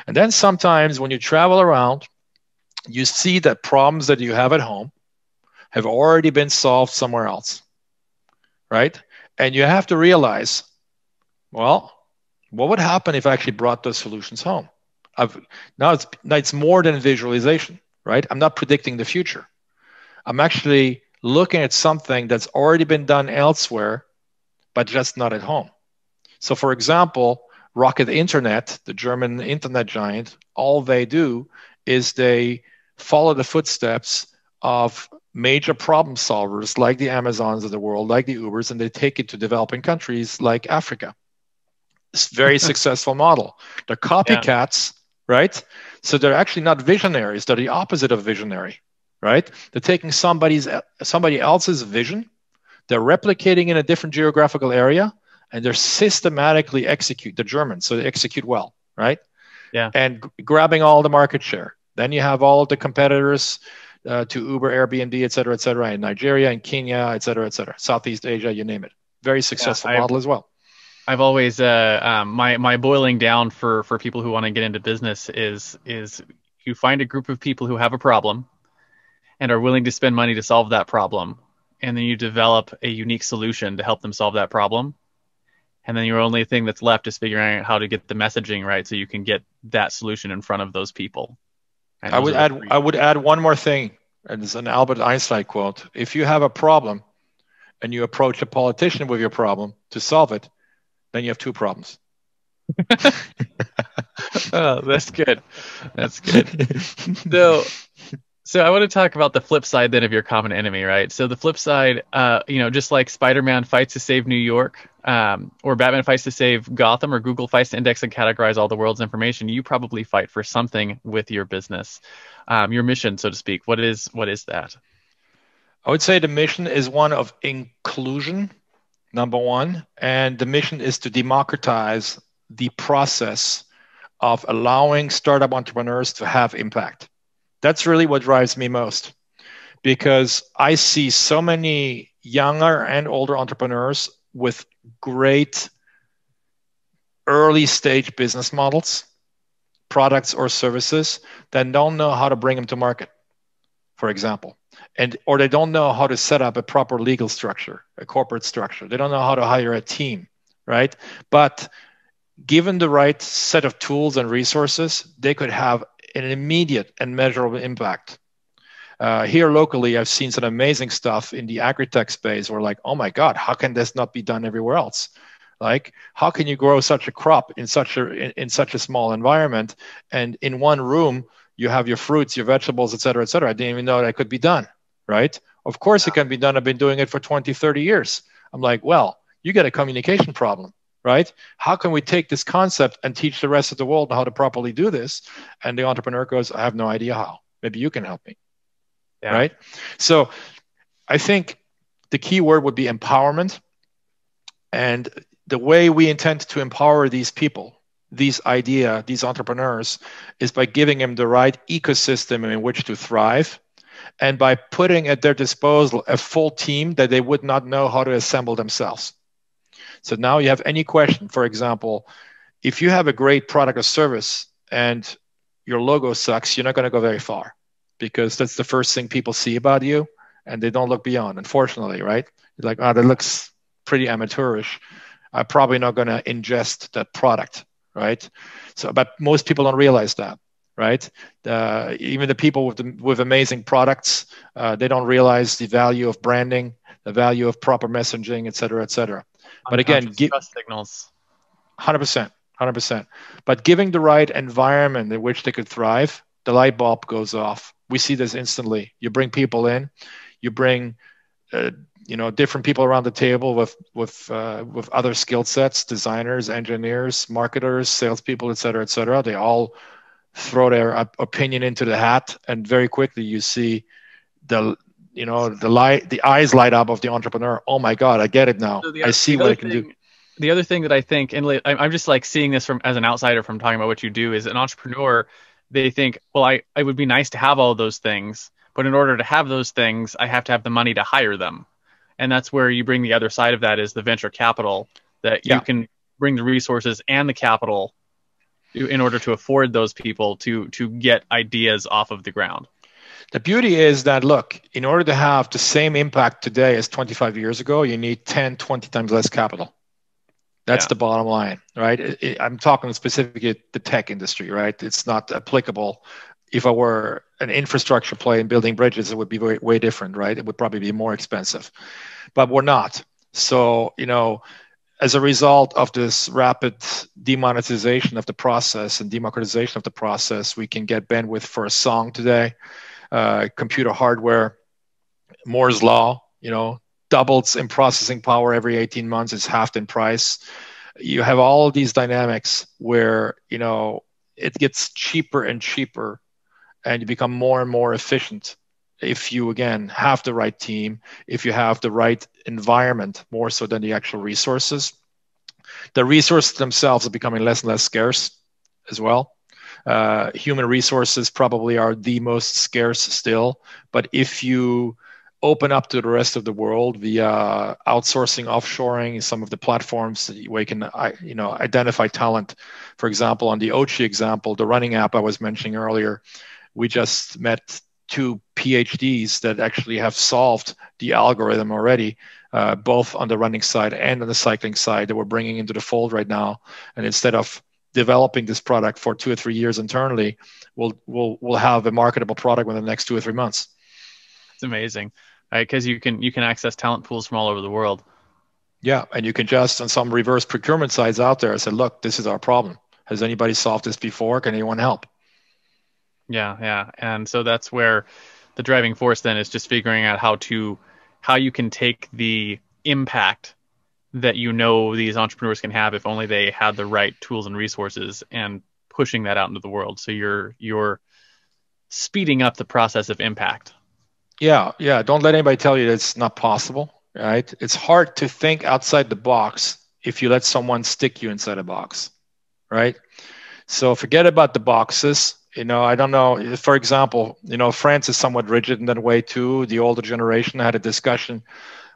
And then sometimes when you travel around, you see that problems that you have at home have already been solved somewhere else, right? And you have to realize, well, what would happen if I actually brought those solutions home? Now it's more than visualization, right? I'm not predicting the future. I'm actually looking at something that's already been done elsewhere, but just not at home. So for example, Rocket Internet, the German internet giant, all they do is they follow the footsteps of major problem solvers like the Amazons of the world, like the Ubers, and they take it to developing countries like Africa. It's a very successful model. They're copycats, right? So they're actually not visionaries. They're the opposite of visionary, right? They're taking somebody else's vision, they're replicating in a different geographical area, and they're systematically execute. The Germans, so they execute well, right? Yeah. And grabbing all the market share. Then you have all the competitors to Uber, Airbnb, et cetera, in Nigeria, in Kenya, et cetera, Southeast Asia, you name it. Very successful model as well. I've always my boiling down for people who want to get into business is you find a group of people who have a problem and are willing to spend money to solve that problem, and then you develop a unique solution to help them solve that problem, and then your only thing that's left is figuring out how to get the messaging right so you can get that solution in front of those people. I would add one more thing, and it's an Albert Einstein quote: if you have a problem and you approach a politician with your problem to solve it, then you have two problems. Oh, that's good. That's good. So I want to talk about the flip side then of your common enemy, right? So the flip side, just like Spider-Man fights to save New York, or Batman fights to save Gotham, or Google fights to index and categorize all the world's information, you probably fight for something with your business, your mission, so to speak. What is that? I would say the mission is one of inclusion, number one, and the mission is to democratize the process of allowing startup entrepreneurs to have impact. That's really what drives me most, because I see so many younger and older entrepreneurs with great early stage business models, products or services that don't know how to bring them to market, for example. Or they don't know how to set up a proper legal structure, a corporate structure. They don't know how to hire a team, right? But given the right set of tools and resources, they could have an immediate and measurable impact. Here locally, I've seen some amazing stuff in the agri-tech space where like, oh my God, how can this not be done everywhere else? Like, how can you grow such a crop in such a small environment, and in one room you have your fruits, your vegetables, et cetera, et cetera. I didn't even know that could be done, right? Of course it can be done. I've been doing it for 20, 30 years. I'm like, well, you got a communication problem, right? How can we take this concept and teach the rest of the world how to properly do this? And the entrepreneur goes, I have no idea how. Maybe you can help me, right? So I think the key word would be empowerment. And the way we intend to empower these people, these entrepreneurs, is by giving them the right ecosystem in which to thrive, and by putting at their disposal a full team that they would not know how to assemble themselves. So now you have any question, for example, if you have a great product or service and your logo sucks, you're not going to go very far, because that's the first thing people see about you, and they don't look beyond, unfortunately, right? You're like, oh, that looks pretty amateurish. I'm probably not going to ingest that product, right? So, but most people don't realize that, right? Even the people with amazing products, they don't realize the value of branding, the value of proper messaging, et cetera, et cetera. But again, trust signals. 100%, 100%. But giving the right environment in which they could thrive, the light bulb goes off. We see this instantly. You bring people in, you bring different people around the table with other skill sets, designers, engineers, marketers, salespeople, et cetera, et cetera. They all throw their opinion into the hat, and very quickly you see the eyes light up of the entrepreneur. Oh my God, I get it now. So I see what I can do. The other thing that I think, and I'm just like seeing this from as an outsider from talking about what you do, is an entrepreneur, they think, well, I would be nice to have all those things, but in order to have those things, I have to have the money to hire them. And that's where you bring the other side of that, is the venture capital, that you can bring the resources and the capital in order to afford those people to get ideas off of the ground. The beauty is that, look, in order to have the same impact today as 25 years ago, you need 10, 20 times less capital. That's the bottom line, right? I'm talking specifically the tech industry, right? It's not applicable. If I were an infrastructure play and building bridges, it would be way different, right? It would probably be more expensive, but we're not. So, as a result of this rapid demonetization of the process and democratization of the process, we can get bandwidth for a song today, computer hardware, Moore's law, doubles in processing power every 18 months. It's halved in price. You have all of these dynamics where, it gets cheaper and cheaper, and you become more and more efficient if you, again, have the right team, if you have the right environment, more so than the actual resources. The resources themselves are becoming less and less scarce as well. Human resources probably are the most scarce still, but if you open up to the rest of the world via outsourcing, offshoring, some of the platforms where you can, identify talent. For example, on the Ochi example, the running app I was mentioning earlier, we just met 2 PhDs that actually have solved the algorithm already, both on the running side and on the cycling side, that we're bringing into the fold right now. And instead of developing this product for 2 or 3 years internally, we'll have a marketable product within the next 2 or 3 months. It's amazing. Right, because you can access talent pools from all over the world. Yeah, and you can just, on some reverse procurement sites out there, say, look, this is our problem. Has anybody solved this before? Can anyone help? Yeah. And so that's where the driving force then is just figuring out how you can take the impact that these entrepreneurs can have if only they had the right tools and resources, and pushing that out into the world. So you're speeding up the process of impact. Yeah. Don't let anybody tell you that it's not possible, right? It's hard to think outside the box if you let someone stick you inside a box, right? So forget about the boxes. I don't know. For example, France is somewhat rigid in that way too. The older generation. I had a discussion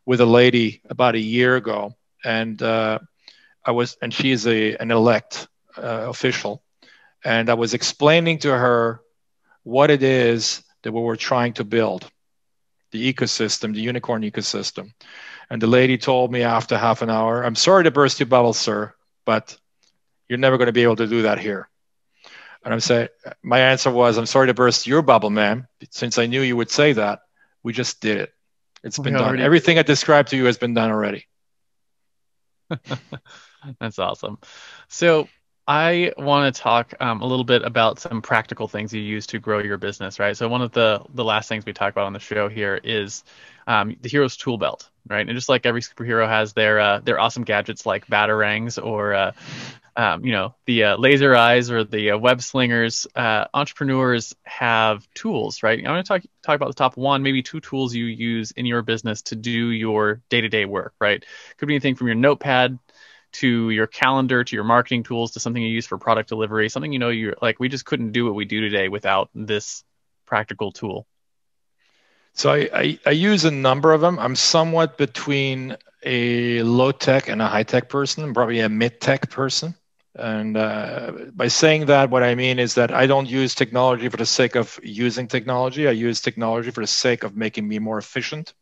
with a lady about a year ago, and she is an elect official, and I was explaining to her what it is that we were trying to build. The ecosystem, the unicorn ecosystem. And the lady told me after half an hour, I'm sorry to burst your bubble, sir, but you're never going to be able to do that here. And my answer was, I'm sorry to burst your bubble, ma'am. Since I knew you would say that, we just did it. It's been done. Everything I described to you has been done already. That's awesome. So I want to talk a little bit about some practical things you use to grow your business, right? So one of the last things we talk about on the show here is the hero's tool belt, right? And just like every superhero has their awesome gadgets like batarangs or the laser eyes or the web slingers, entrepreneurs have tools, right? I'm going to talk about the top 1, maybe 2 tools you use in your business to do your day-to-day work, right? Could be anything from your notepad to your calendar, to your marketing tools, to something you use for product delivery, something you're like, we just couldn't do what we do today without this practical tool. So I use a number of them. I'm somewhat between a low-tech and a high-tech person. I'm probably a mid-tech person. And by saying that, what I mean is that I don't use technology for the sake of using technology. I use technology for the sake of making me more efficient.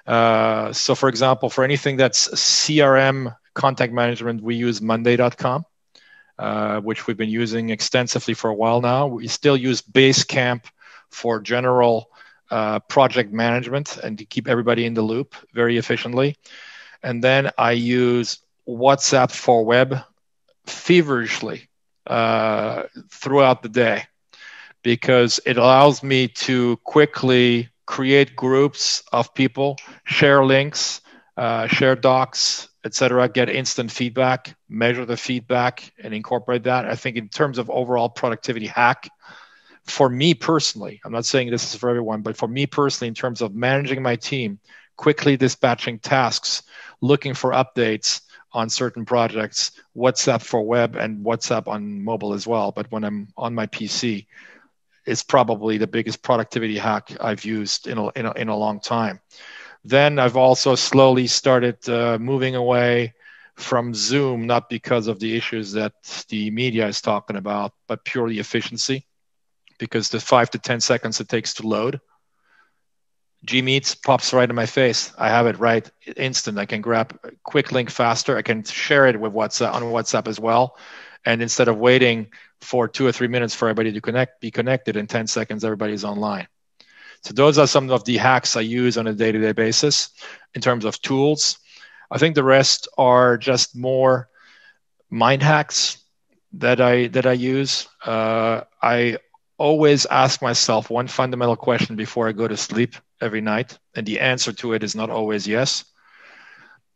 So for example, for anything that's CRM contact management, we use Monday.com. which we've been using extensively for a while now. We still use Basecamp for general project management and to keep everybody in the loop very efficiently. And then I use WhatsApp for web feverishly throughout the day, because it allows me to quickly create groups of people, share links, share docs, etc., get instant feedback, measure the feedback, and incorporate that. I think in terms of overall productivity hack, for me personally, I'm not saying this is for everyone, but for me personally, in terms of managing my team, quickly dispatching tasks, looking for updates on certain projects, WhatsApp for web and WhatsApp on mobile as well. But when I'm on my PC, it's probably the biggest productivity hack I've used in a long time. Then I've also slowly started moving away from Zoom, not because of the issues that the media is talking about, but purely efficiency, because the 5 to 10 seconds it takes to load, Gmeets pops right in my face. I have it right instant. I can grab a quick link faster. I can share it with WhatsApp on WhatsApp as well. And instead of waiting for 2 or 3 minutes for everybody to be connected, in 10 seconds, everybody's online. So those are some of the hacks I use on a day-to-day basis in terms of tools. I think the rest are just more mind hacks that I use. I always ask myself one fundamental question before I go to sleep every night, and the answer to it is not always yes,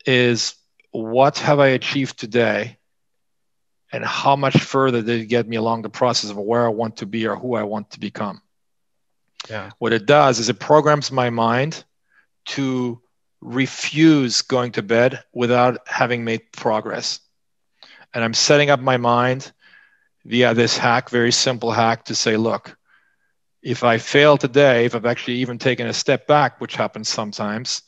is what have I achieved today, and how much further did it get me along the process of where I want to be or who I want to become? Yeah. What it does is it programs my mind to refuse going to bed without having made progress. And I'm setting up my mind via this hack, very simple hack, to say, look, if I fail today, if I've actually even taken a step back, which happens sometimes,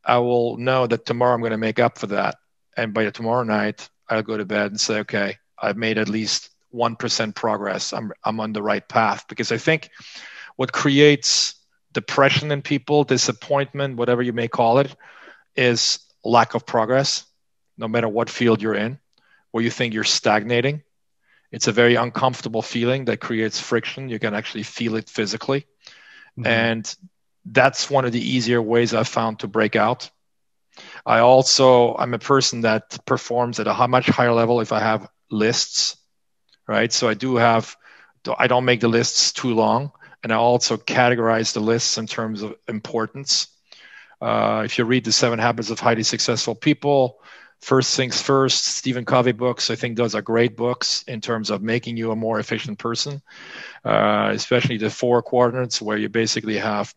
I will know that tomorrow I'm going to make up for that. And by tomorrow night, I'll go to bed and say, okay, I've made at least 1% progress. I'm on the right path. Because I think what creates depression in people, disappointment, whatever you may call it, is lack of progress, no matter what field you're in, where you think you're stagnating. It's a very uncomfortable feeling that creates friction. You can actually feel it physically. Mm-hmm. And that's one of the easier ways I've found to break out. I'm a person that performs at a much higher level if I have lists, right? So I don't make the lists too long. And I also categorize the lists in terms of importance. If you read the 7 Habits of Highly Successful People, First Things First, Stephen Covey books, I think those are great books in terms of making you a more efficient person, especially the 4 quadrants, where you basically have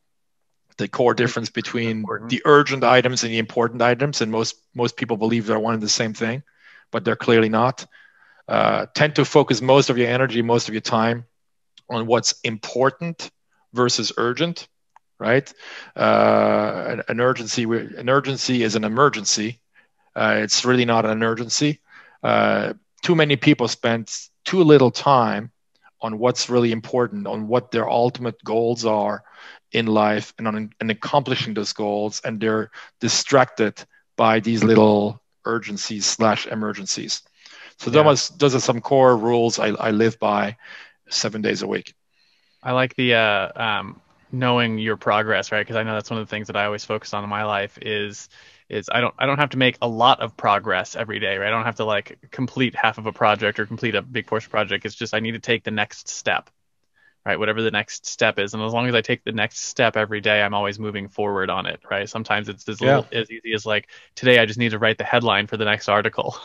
the core difference between the urgent items and the important items. And most people believe they're one and the same thing, but they're clearly not. Tend to focus most of your energy, most of your time on what's important versus urgent, right? An urgency is an emergency. It's really not an urgency. Too many people spend too little time on what's really important, on what their ultimate goals are in life, and on accomplishing those goals, and they're distracted by these little urgencies/emergencies. So those are some core rules I live by 7 days a week. I like the knowing your progress, right? Because I know that's one of the things that I always focus on in my life is I don't have to make a lot of progress every day, right? I don't have to like complete half of a project or complete a big portion project. It's just I need to take the next step, right? Whatever the next step is. And as long as I take the next step every day, I'm always moving forward on it, right? Sometimes it's as easy as like, today I just need to write the headline for the next article.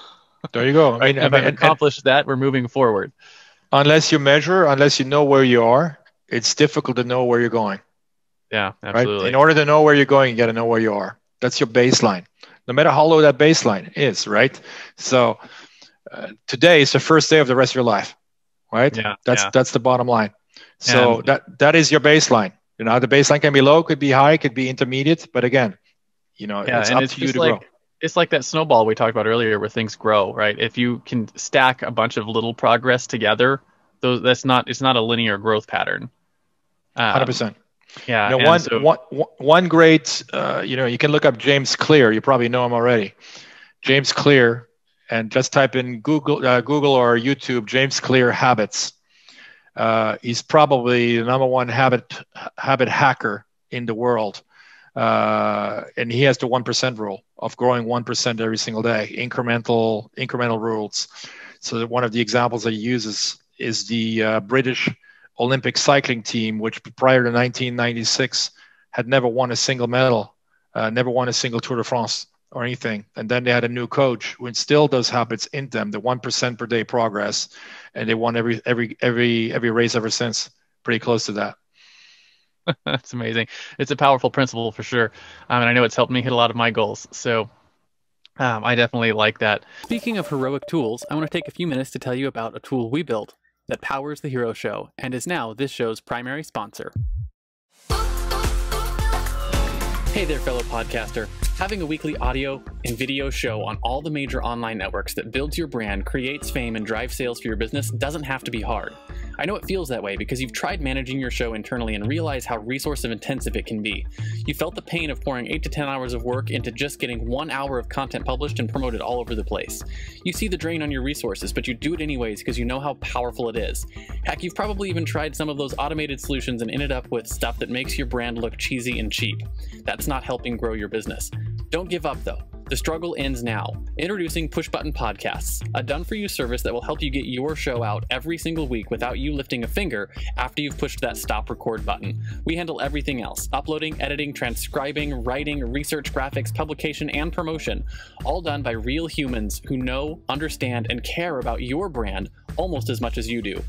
There you go. Right? If I've accomplished that, we're moving forward. Unless you measure, unless you know where you are, it's difficult to know where you're going. Yeah, absolutely. Right? In order to know where you're going, you got to know where you are. That's your baseline, no matter how low that baseline is, right? So today is the first day of the rest of your life, right? Yeah, that's the bottom line. So that is your baseline. You know, the baseline can be low, could be high, could be intermediate, but again, you know, it's up to you to grow. It's like that snowball we talked about earlier where things grow, right? If you can stack a bunch of little progress together, it's not a linear growth pattern. 100%. Yeah. You know, one great, you know, you can look up James Clear. You probably know him already. James Clear and just type in Google or YouTube James Clear habits. He's probably the number one habit hacker in the world, and he has the 1% rule of growing 1% every single day, incremental rules. So one of the examples that he uses is the British Olympic cycling team, which prior to 1996 had never won a single medal, never won a single Tour de France or anything. And then they had a new coach who instilled those habits in them, the 1% per day progress, and they won every race ever since. Pretty close to that. That's amazing. It's a powerful principle for sure, and I know it's helped me hit a lot of my goals. So I definitely like that. Speaking of heroic tools, I want to take a few minutes to tell you about a tool we built that powers the Hero Show and is now this show's primary sponsor. Hey there, fellow podcaster. Having a weekly audio and video show on all the major online networks that builds your brand, creates fame, and drives sales for your business doesn't have to be hard. I know it feels that way because you've tried managing your show internally and realize how resource intensive it can be. You felt the pain of pouring 8 to 10 hours of work into just getting 1 hour of content published and promoted all over the place. You see the drain on your resources, but you do it anyways because you know how powerful it is. Heck, you've probably even tried some of those automated solutions and ended up with stuff that makes your brand look cheesy and cheap. That's not helping grow your business. Don't give up though. The struggle ends now. Introducing Push Button Podcasts, a done-for-you service that will help you get your show out every single week without you lifting a finger after you've pushed that stop record button. We handle everything else: uploading, editing, transcribing, writing, research, graphics, publication, and promotion, all done by real humans who know, understand, and care about your brand almost as much as you do.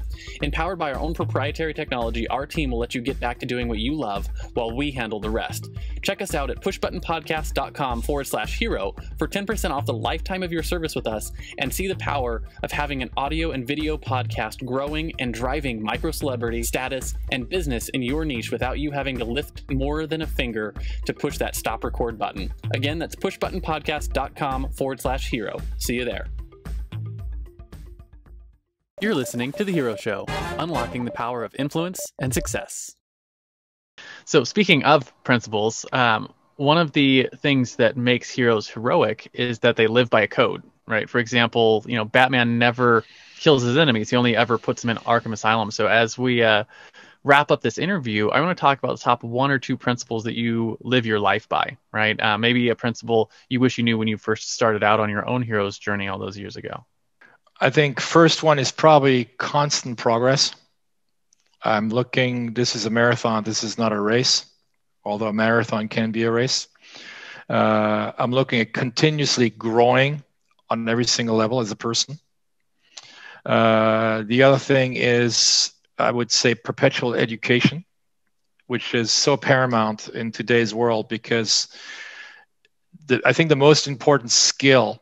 Empowered by our own proprietary technology, our team will let you get back to doing what you love while we handle the rest. Check us out at pushbuttonpodcast.com/hero for 10% off the lifetime of your service with us, and see the power of having an audio and video podcast growing and driving micro celebrity status and business in your niche without you having to lift more than a finger to push that stop record button. Again, that's pushbuttonpodcast.com/hero. See you there. You're listening to The Hero Show, unlocking the power of influence and success. So speaking of principles, one of the things that makes heroes heroic is that they live by a code, right? For example, Batman never kills his enemies. He only ever puts them in Arkham Asylum. So as we wrap up this interview, I want to talk about the top 1 or 2 principles that you live your life by, right? Maybe a principle you wish you knew when you first started out on your own hero's journey all those years ago. I think first one is probably constant progress. This is a marathon. This is not a race, although a marathon can be a race. I'm looking at continuously growing on every single level as a person. The other thing is, I would say, perpetual education, which is so paramount in today's world, because I think the most important skill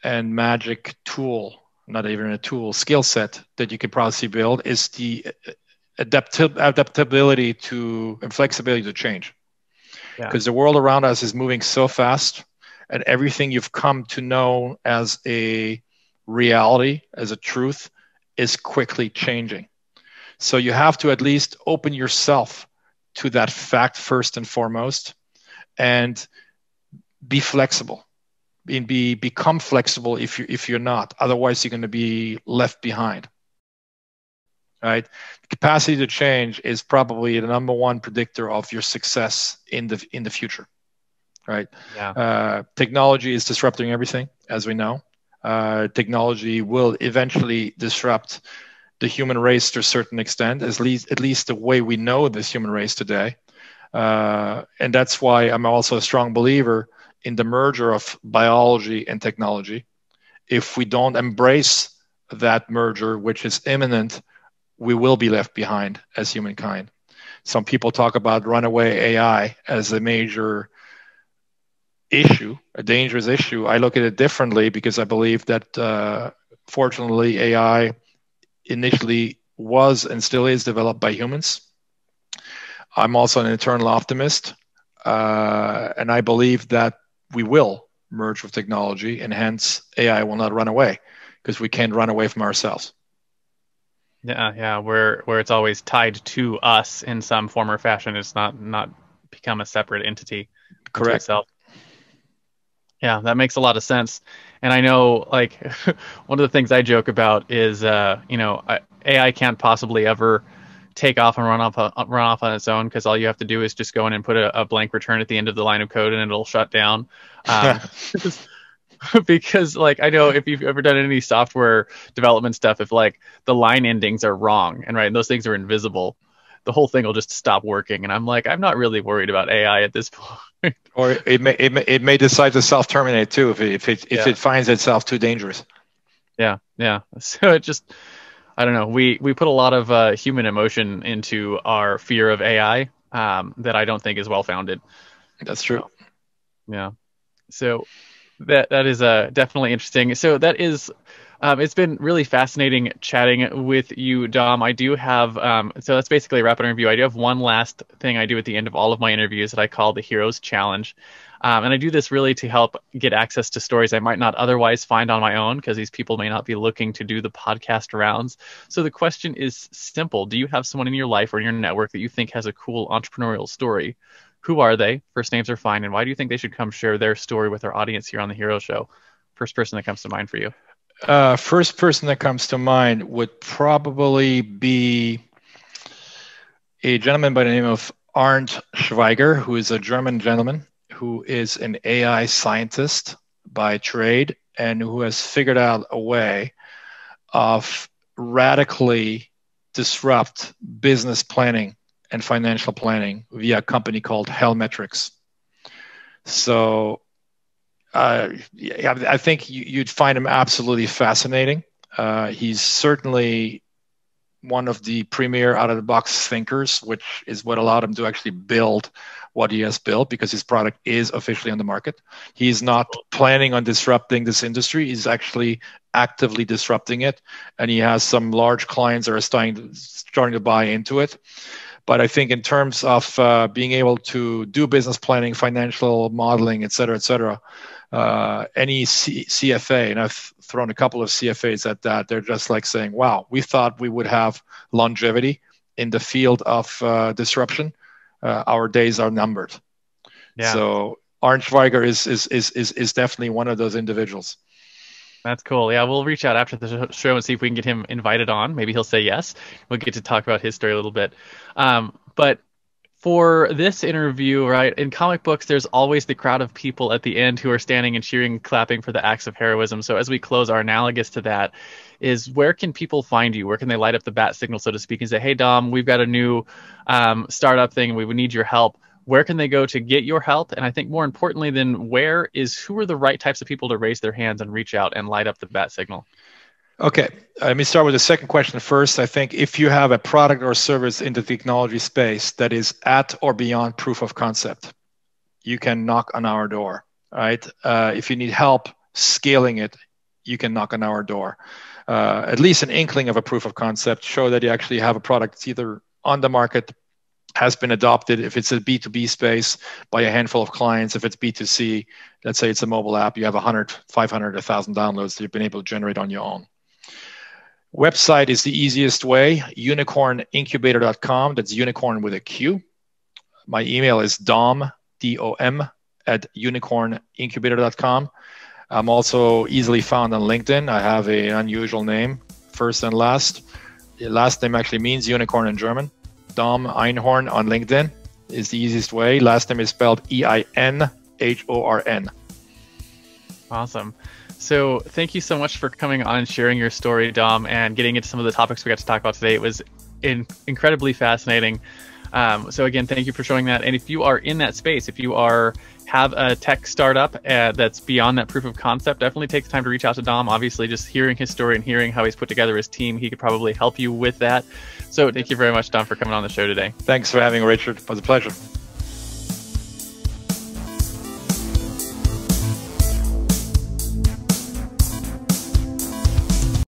and magic tool, not even a tool, skill set that you could probably build is the adaptability to and flexibility to change. Because the world around us is moving so fast, and everything you've come to know as a reality, as a truth, is quickly changing. So you have to at least open yourself to that fact first and foremost, and be flexible. Become flexible if you're not. Otherwise, you're going to be left behind. Right? The capacity to change is probably the number one predictor of your success in the future. Right? Yeah. Technology is disrupting everything, as we know. Technology will eventually disrupt the human race to a certain extent, at least the way we know this human race today. And that's why I'm also a strong believer in the merger of biology and technology. If we don't embrace that merger, which is imminent, we will be left behind as humankind. Some people talk about runaway AI as a major issue, a dangerous issue. I look at it differently, because I believe that fortunately AI initially was and still is developed by humans. I'm also an eternal optimist, and I believe that we will merge with technology, and hence AI will not run away, because we can't run away from ourselves. Yeah, where it's always tied to us in some form or fashion. It's not become a separate entity. Correct. Itself. Yeah, that makes a lot of sense. And I know, like, one of the things I joke about is, AI can't possibly ever take off and run off on its own, because all you have to do is just go in and put a blank return at the end of the line of code and it'll shut down. Um, because, like, I know if you've ever done any software development stuff, if like the line endings are wrong and right, and those things are invisible, the whole thing will just stop working. And I'm like, I'm not really worried about AI at this point. Or it may decide to self-terminate too if it finds itself too dangerous. Yeah. So it just, I don't know. We put a lot of human emotion into our fear of AI, that I don't think is well founded. That's true. Yeah. So that is definitely interesting. So that is, it's been really fascinating chatting with you, Dom. I do have, so that's basically a rapid interview. I do have one last thing I do at the end of all of my interviews that I call the Heroes Challenge. And I do this really to help get access to stories I might not otherwise find on my own, because these people may not be looking to do the podcast rounds. So the question is simple. Do you have someone in your life or in your network that you think has a cool entrepreneurial story? Who are they? First names are fine. And why do you think they should come share their story with our audience here on the Hero Show? First person that comes to mind for you. First person that comes to mind would probably be a gentleman by the name of Arndt Schweiger, who is a German gentleman who is an AI scientist by trade and who has figured out a way of radically disrupt business planning and financial planning via a company called Hellmetrics. So I think you'd find him absolutely fascinating. He's certainly one of the premier out-of-the-box thinkers, which is what allowed him to actually build what he has built, because his product is officially on the market. He's not planning on disrupting this industry. He's actually actively disrupting it, and he has some large clients that are starting to buy into it. But I think in terms of being able to do business planning, financial modeling, et cetera, any CFA, and I've thrown a couple of CFAs at that, they're just like saying, wow, we thought we would have longevity in the field of disruption. Our days are numbered. Yeah. So Arndt Schweiger is definitely one of those individuals. That's cool. Yeah, we'll reach out after the show and see if we can get him invited on. Maybe he'll say yes. We'll get to talk about his story a little bit. But for this interview, right, in comic books, there's always the crowd of people at the end who are standing and cheering, clapping for the acts of heroism. So as we close, our analogous to that is, where can people find you? Where can they light up the bat signal, so to speak, and say, hey, Dom, we've got a new startup thing, and we would need your help. Where can they go to get your help? And I think more importantly than who are the right types of people to raise their hands and reach out and light up the bat signal? Okay, let me start with the second question first. I think if you have a product or service in the technology space that is at or beyond proof of concept, you can knock on our door, right? If you need help scaling it, you can knock on our door. At least an inkling of a proof of concept, show that you actually have a product that's either on the market, has been adopted. If it's a B2B space, by a handful of clients. If it's B2C, let's say it's a mobile app, you have 100, 500, 1,000 downloads that you've been able to generate on your own. Website is the easiest way, unicornincubator.com. That's unicorn with a Q. My email is dom, D-O-M, at unicornincubator.com. I'm also easily found on LinkedIn. I have an unusual name, first and last. The last name actually means unicorn in German. Dom Einhorn on LinkedIn is the easiest way. Last name is spelled E-I-N-H-O-R-N. Awesome. So thank you so much for coming on and sharing your story, Dom, and getting into some of the topics we got to talk about today. It was incredibly fascinating. So again, thank you for showing that. And if you are in that space, if you have a tech startup that's beyond that proof of concept, definitely take the time to reach out to Dom. Obviously, just hearing his story and hearing how he's put together his team, he could probably help you with that. So thank you very much, Dom, for coming on the show today. Thanks for having me, Richard. It was a pleasure.